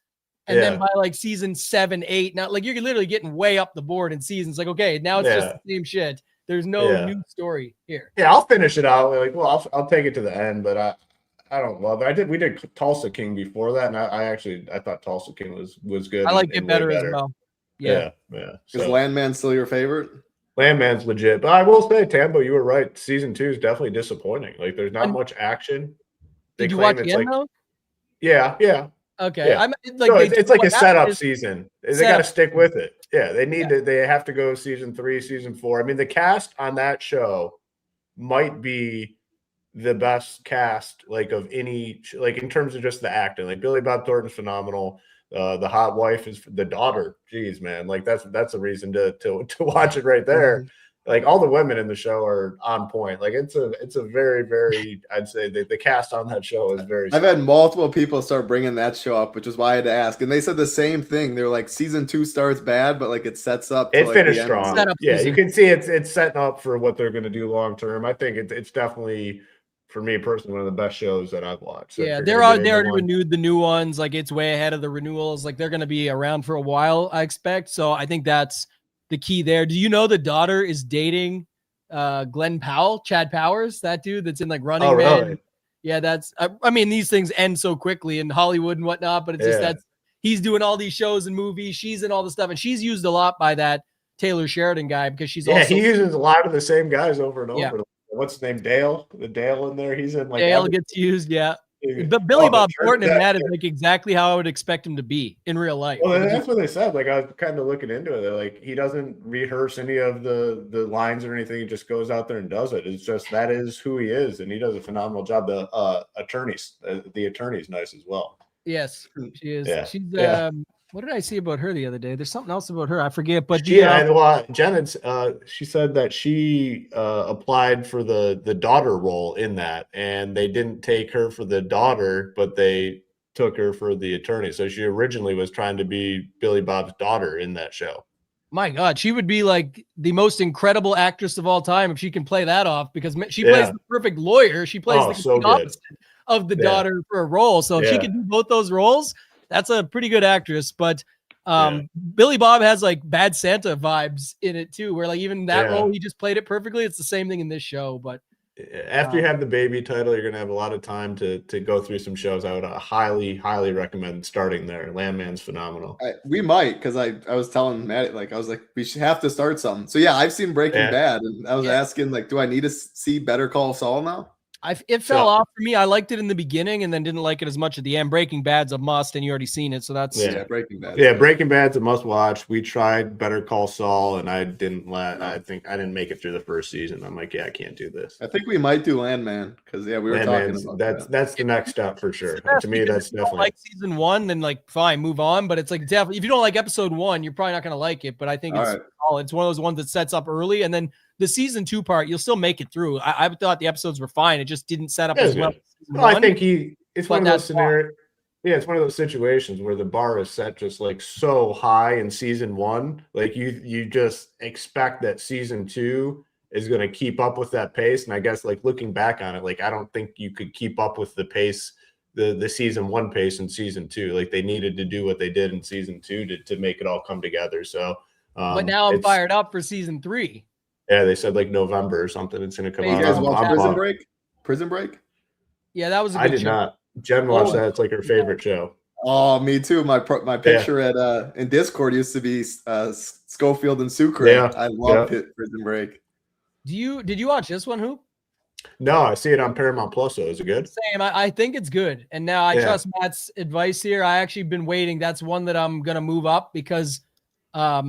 And then by like season 7, 8, now like you're literally getting way up the board in seasons. Like, okay, now it's just the same shit. There's no new story here. Yeah, I'll finish it out. Like, well, I'll take it to the end, but I don't love it. We did Tulsa King before that, and I thought Tulsa King was good. I like it better as well. Yeah. Is Landman still your favorite? Landman's legit, but I will say, Tambo, you were right. Season 2 is definitely disappointing. Like, there's not much action. Did you watch the end though? Yeah. Okay, yeah. It's like a setup season. They got to stick with it. Yeah, they need to. They have to go season 3, season 4. I mean, the cast on that show might be the best cast like of any, like in terms of just the acting. Like Billy Bob Thornton's phenomenal. The hot wife is the daughter. Jeez, man, like that's a reason to watch it right there. Like all the women in the show are on point. Like it's a very, very, I'd say the cast on that show is very. I've had multiple people start bringing that show up, which is why I had to ask, and they said the same thing. They're like, season 2 starts bad, but like it sets up. It finished strong. Yeah, you can see it's setting up for what they're going to do long term. I think it's definitely, for me personally, one of the best shows that I've watched. So yeah, they already renewed the new ones. Like it's way ahead of the renewals. Like they're going to be around for a while, I expect. So I think that's the key there. Do you know the daughter is dating Glenn Powell, Chad Powers, that dude that's in like Running Man? Really? Yeah, that's. I mean, these things end so quickly in Hollywood and whatnot, but it's just that he's doing all these shows and movies. She's in all the stuff, and she's used a lot by that Taylor Sheridan guy because she's also he uses a lot of the same guys over and over. Yeah. What's his name? Dale. The Dale in there. He's in like Dale gets used. Yeah. But Billy Bob Thornton in that is like exactly how I would expect him to be in real life. Well, that's what they said. Like I was kind of looking into it. They're like he doesn't rehearse any of the lines or anything. He just goes out there and does it. It's just that is who he is, and he does a phenomenal job. The attorney's nice as well. Yes, she is. Yeah. She's What did I see about her the other day? There's something else about her. I forget. But Jenna, she said that she applied for the daughter role in that, and they didn't take her for the daughter, but they took her for the attorney. So she originally was trying to be Billy Bob's daughter in that show. My God, she would be like the most incredible actress of all time if she can play that off, because she plays the perfect lawyer. She plays the complete opposite of the daughter for a role. So if she can do both those roles, that's a pretty good actress. But Billy Bob has like Bad Santa vibes in it too, where like even that role, he just played it perfectly. It's the same thing in this show. But after you have the baby title, you're going to have a lot of time to go through some shows. I would highly recommend starting there. Landman's phenomenal. We might, because I was telling Matt, like, I was like, we should have to start something. So yeah, I've seen Breaking Bad, and I was asking, like, do I need to see Better Call Saul now? It fell off for me. I liked it in the beginning and then didn't like it as much at the end. Breaking Bad's a must, and you already seen it, so that's Breaking Bad. Yeah, Breaking Bad's a must watch. We tried Better Call Saul, and I didn't make it through the first season. I'm like, I can't do this. I think we might do Landman, because we were talking about that's the next step for sure. To me, that's definitely like season 1. Then like fine, move on. But it's like definitely if you don't like episode 1, you're probably not going to like it. But I think it's one of those ones that sets up early, and then the season 2 part, you'll still make it through. I thought the episodes were fine. It just didn't set up as well. I think it's one of those scenarios. Yeah, it's one of those situations where the bar is set just like so high in season 1. Like you just expect that season 2 is going to keep up with that pace. And I guess like looking back on it, like I don't think you could keep up with the pace, the season 1 pace in season 2. Like they needed to do what they did in season 2 to make it all come together. So, but now I'm fired up for season 3. Yeah, they said like November or something. It's going to come out. You guys watch Prison Break? Prison Break? Yeah, that was a good I did show. not. Jen watched that. It's like her favorite show. Oh, me too. My picture in Discord used to be Schofield and Sucre. Yeah, I loved it. Prison Break. Did you watch this one, Hoop? No, I see it on Paramount Plus. So is it good? Same. I think it's good. And now I trust Matt's advice here. I actually been waiting. That's one that I'm gonna move up because I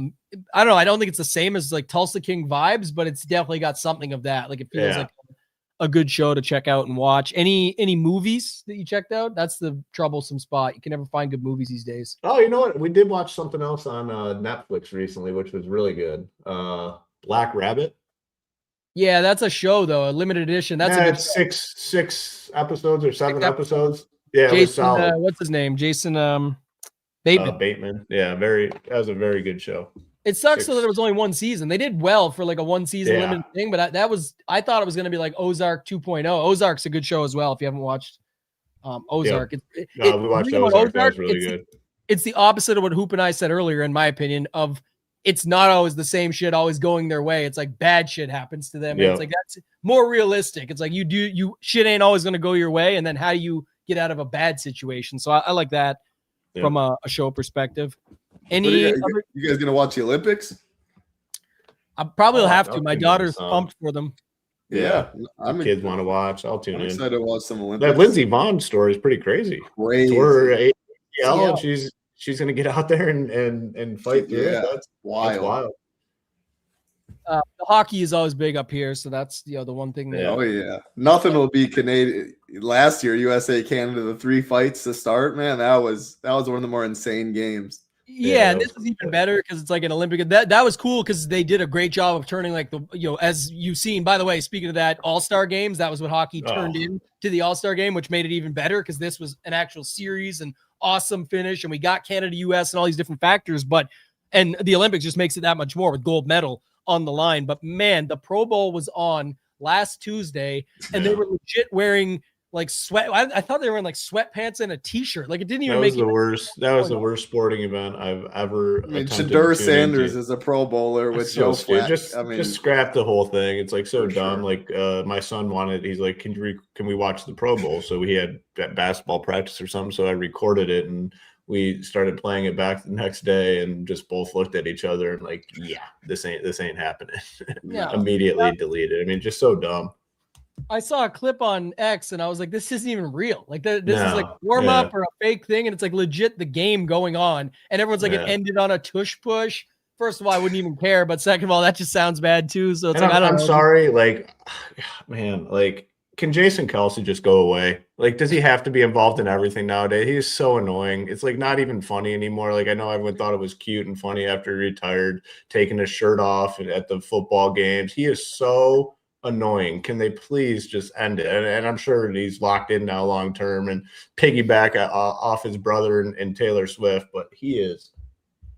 don't know. I don't think it's the same as like Tulsa King vibes, but it's definitely got something of that. Like it feels like a good show to check out and watch. Any movies that you checked out? That's the troublesome spot. You can never find good movies these days. Oh, you know what? We did watch something else on Netflix recently, which was really good. Black Rabbit. Yeah, that's a show though, a limited edition. That's a good six episodes or 7 episodes. Yeah, Jason, it was solid. What's his name? Jason Bateman. Bateman. Yeah, that was a very good show. It sucks though that it was only 1 season. They did well for like a 1 season limited thing, but I thought it was going to be like Ozark 2.0. Ozark's a good show as well if you haven't watched Ozark. We watched Ozark. That was really good. It's the opposite of what Hoop and I said earlier, in my opinion, of it's not always the same shit always going their way. It's like bad shit happens to them. And it's like that's more realistic. It's like shit ain't always going to go your way, and then how do you get out of a bad situation? So I like that from a show perspective. You guys gonna watch the Olympics? I probably will have to. My daughter's pumped for them. Yeah, kids want to watch. I'll tune in. I'm excited to watch some Olympics. That Lindsey Vonn story is pretty crazy. We're ACL, and she's gonna get out there and fight through. Yeah, that's wild. The hockey is always big up here, so that's the one thing. Nothing will be Canadian. Last year, USA Canada, the 3 fights to start. Man, that was one of the more insane games. Yeah, and this is even better because it's like an Olympic. That was cool because they did a great job of turning like as you've seen. By the way, speaking of that, All-Star games, that was what hockey turned into the All-Star game, which made it even better because this was an actual series and awesome finish, and we got Canada, US, and all these different factors. And the Olympics just makes it that much more with gold medal on the line. But man, the Pro Bowl was on last Tuesday, and they were legit wearing like sweat. I thought they were in like sweatpants and a t-shirt. Like it didn't even make it. That was the worst sporting event I've ever. I mean, Shedeur Sanders is a Pro Bowler with Joe Flacco. Just scrap the whole thing. It's like so dumb. Sure. Like my son wanted. He's like, can we watch the Pro Bowl? So we had basketball practice or something. So I recorded it and we started playing it back the next day and just both looked at each other and like, this ain't happening. Immediately deleted. I mean, just so dumb. I saw a clip on X and I was like, this isn't even real. Like this is like warm up or a fake thing. And it's like legit the game going on. And everyone's like, it ended on a tush push. First of all, I wouldn't even care. But second of all, that just sounds bad too. So it's like, I don't know. I'm sorry. Like, man, like can Jason Kelce just go away? Like, does he have to be involved in everything nowadays? He is so annoying. It's like not even funny anymore. Like, I know everyone thought it was cute and funny after he retired, taking his shirt off at the football games. He is so annoying. Can they please just end it? And I'm sure he's locked in now long term and piggyback off his brother and Taylor Swift, but he is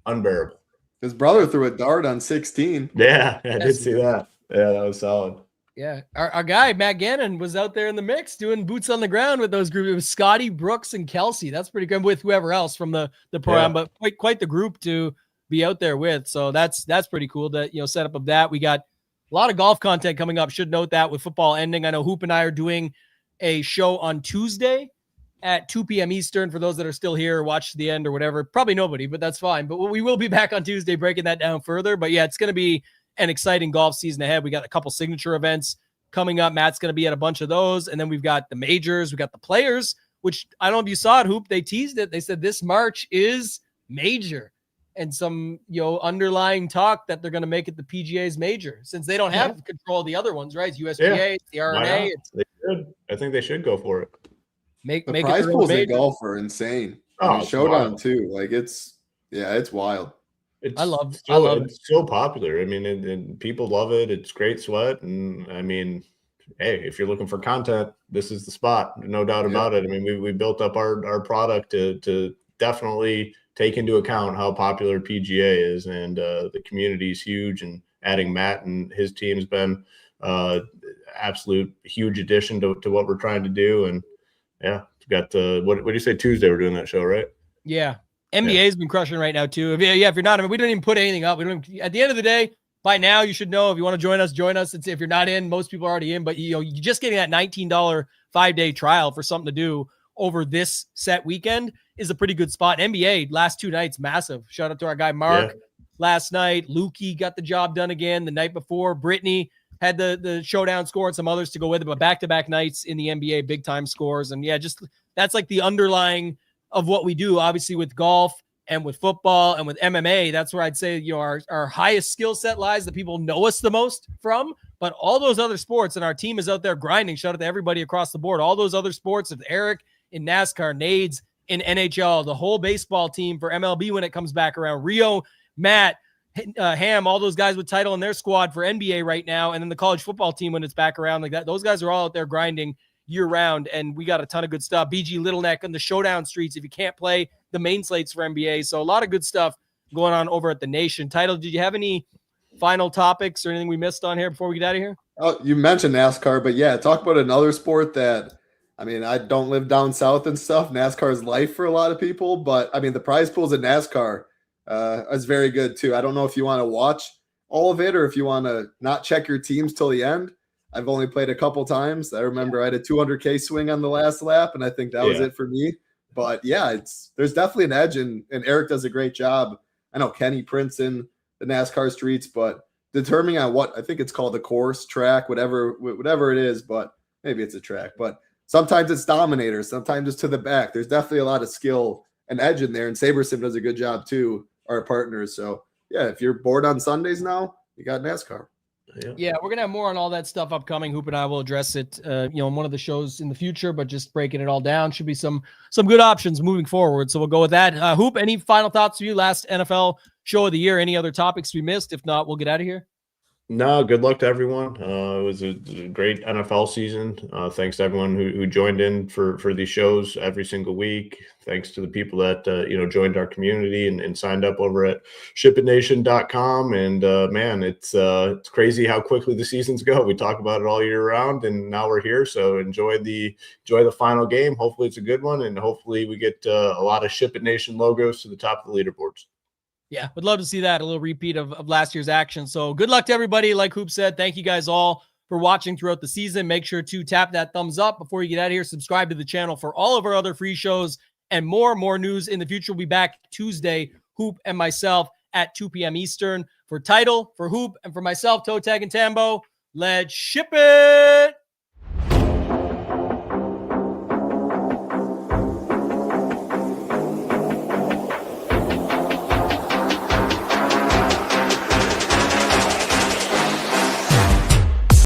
unbearable. His brother threw a dart on 16. Yeah, I did see that. Yeah, that was solid. Yeah, our guy Matt Gannon was out there in the mix doing boots on the ground with those groups. It was Scotty, Brooks, and Kelsey. That's pretty good with whoever else from the program, but quite the group to be out there with. So that's pretty cool to set up of that. We got a lot of golf content coming up. Should note that with football ending, I know Hoop and I are doing a show on Tuesday at 2 p.m. Eastern for those that are still here or watch to the end or whatever. Probably nobody, but that's fine. But we will be back on Tuesday breaking that down further. But yeah, it's going to be an exciting golf season ahead. We got a couple signature events coming up. Matt's going to be at a bunch of those. And then we've got the majors. We got the players, which I don't know if you saw it, Hoop. They teased it. They said this March is major. And some, underlying talk that they're going to make it the PGA's major since they don't have control of the other ones, right? It's USGA, it's the RNA. They should. I think they should go for it. The prize pools in golf are insane. Showdown too. Like it's wild. I love it. It's so popular. I mean, and people love it. It's great sweat. And I mean, hey, if you're looking for content, this is the spot. No doubt about it. I mean, we built up our product to definitely take into account how popular PGA is, and the community is huge. And adding Matt and his team has been absolute huge addition to what we're trying to do. And yeah, we got what do you say Tuesday? We're doing that show, right? Yeah. NBA has been crushing right now too. If you're not, we don't even put anything up. At the end of the day, by now you should know if you want to join us, join us. If you're not in, most people are already in, but you're just getting that $19 5-day trial for something to do over this set weekend is a pretty good spot. NBA last 2 nights, massive. Shout out to our guy Mark last night. Lukey got the job done again the night before. Brittany had the showdown score and some others to go with it, but back-to-back nights in the NBA, big time scores. And just that's like the underlying of what we do, obviously with golf and with football and with MMA. That's where I'd say, our highest skill set lies, that people know us the most from, but all those other sports, and our team is out there grinding. Shout out to everybody across the board. All those other sports, with Eric in NASCAR, Nades in NHL, the whole baseball team for MLB when it comes back around, Rio, Matt, Ham, all those guys with title in their squad for NBA right now, and then the college football team when it's back around like that. Those guys are all out there grinding year round, and we got a ton of good stuff. BG Little Neck on the showdown streets if you can't play the main slates for NBA. So a lot of good stuff going on over at the Nation. Title, did you have any final topics or anything we missed on here before we get out of here? Oh, you mentioned NASCAR, but yeah, talk about another sport that, I mean, I don't live down south and stuff. NASCAR is life for a lot of people, but I mean, the prize pools in NASCAR is very good too. I don't know if you want to watch all of it or if you want to not check your teams till the end. I've only played a couple times. I remember I had a 200K swing on the last lap, and I think that was it for me. But yeah, there's definitely an edge, and Eric does a great job. I know Kenny Prince in the NASCAR streets, but determining on what I think it's called, the course, track, whatever it is, but maybe it's a track. But sometimes it's dominator, sometimes it's to the back. There's definitely a lot of skill and edge in there, and SaberSim does a good job too, our partners. So yeah, if you're bored on Sundays now, you got NASCAR. Yeah, we're gonna have more on all that stuff upcoming. Hoop and I will address it, in one of the shows in the future. But just breaking it all down should be some good options moving forward. So we'll go with that. Hoop, any final thoughts for you? Last NFL show of the year. Any other topics we missed? If not, we'll get out of here. No, good luck to everyone. It was a great NFL season. Thanks to everyone who joined in for these shows every single week. Thanks to the people that joined our community and signed up over at shipitnation.com. And man, it's crazy how quickly the seasons go. We talk about it all year round, and now we're here. So enjoy the final game. Hopefully it's a good one, and hopefully we get a lot of Ship It Nation logos to the top of the leaderboards. Yeah, would love to see that, a little repeat of last year's action. So good luck to everybody. Like Hoop said, thank you guys all for watching throughout the season. Make sure to tap that thumbs up before you get out of here. Subscribe to the channel for all of our other free shows and more news in the future. We'll be back Tuesday, Hoop and myself at 2 p.m. Eastern. For Title, for Hoop, and for myself, ToeTagginTambo, let's ship it!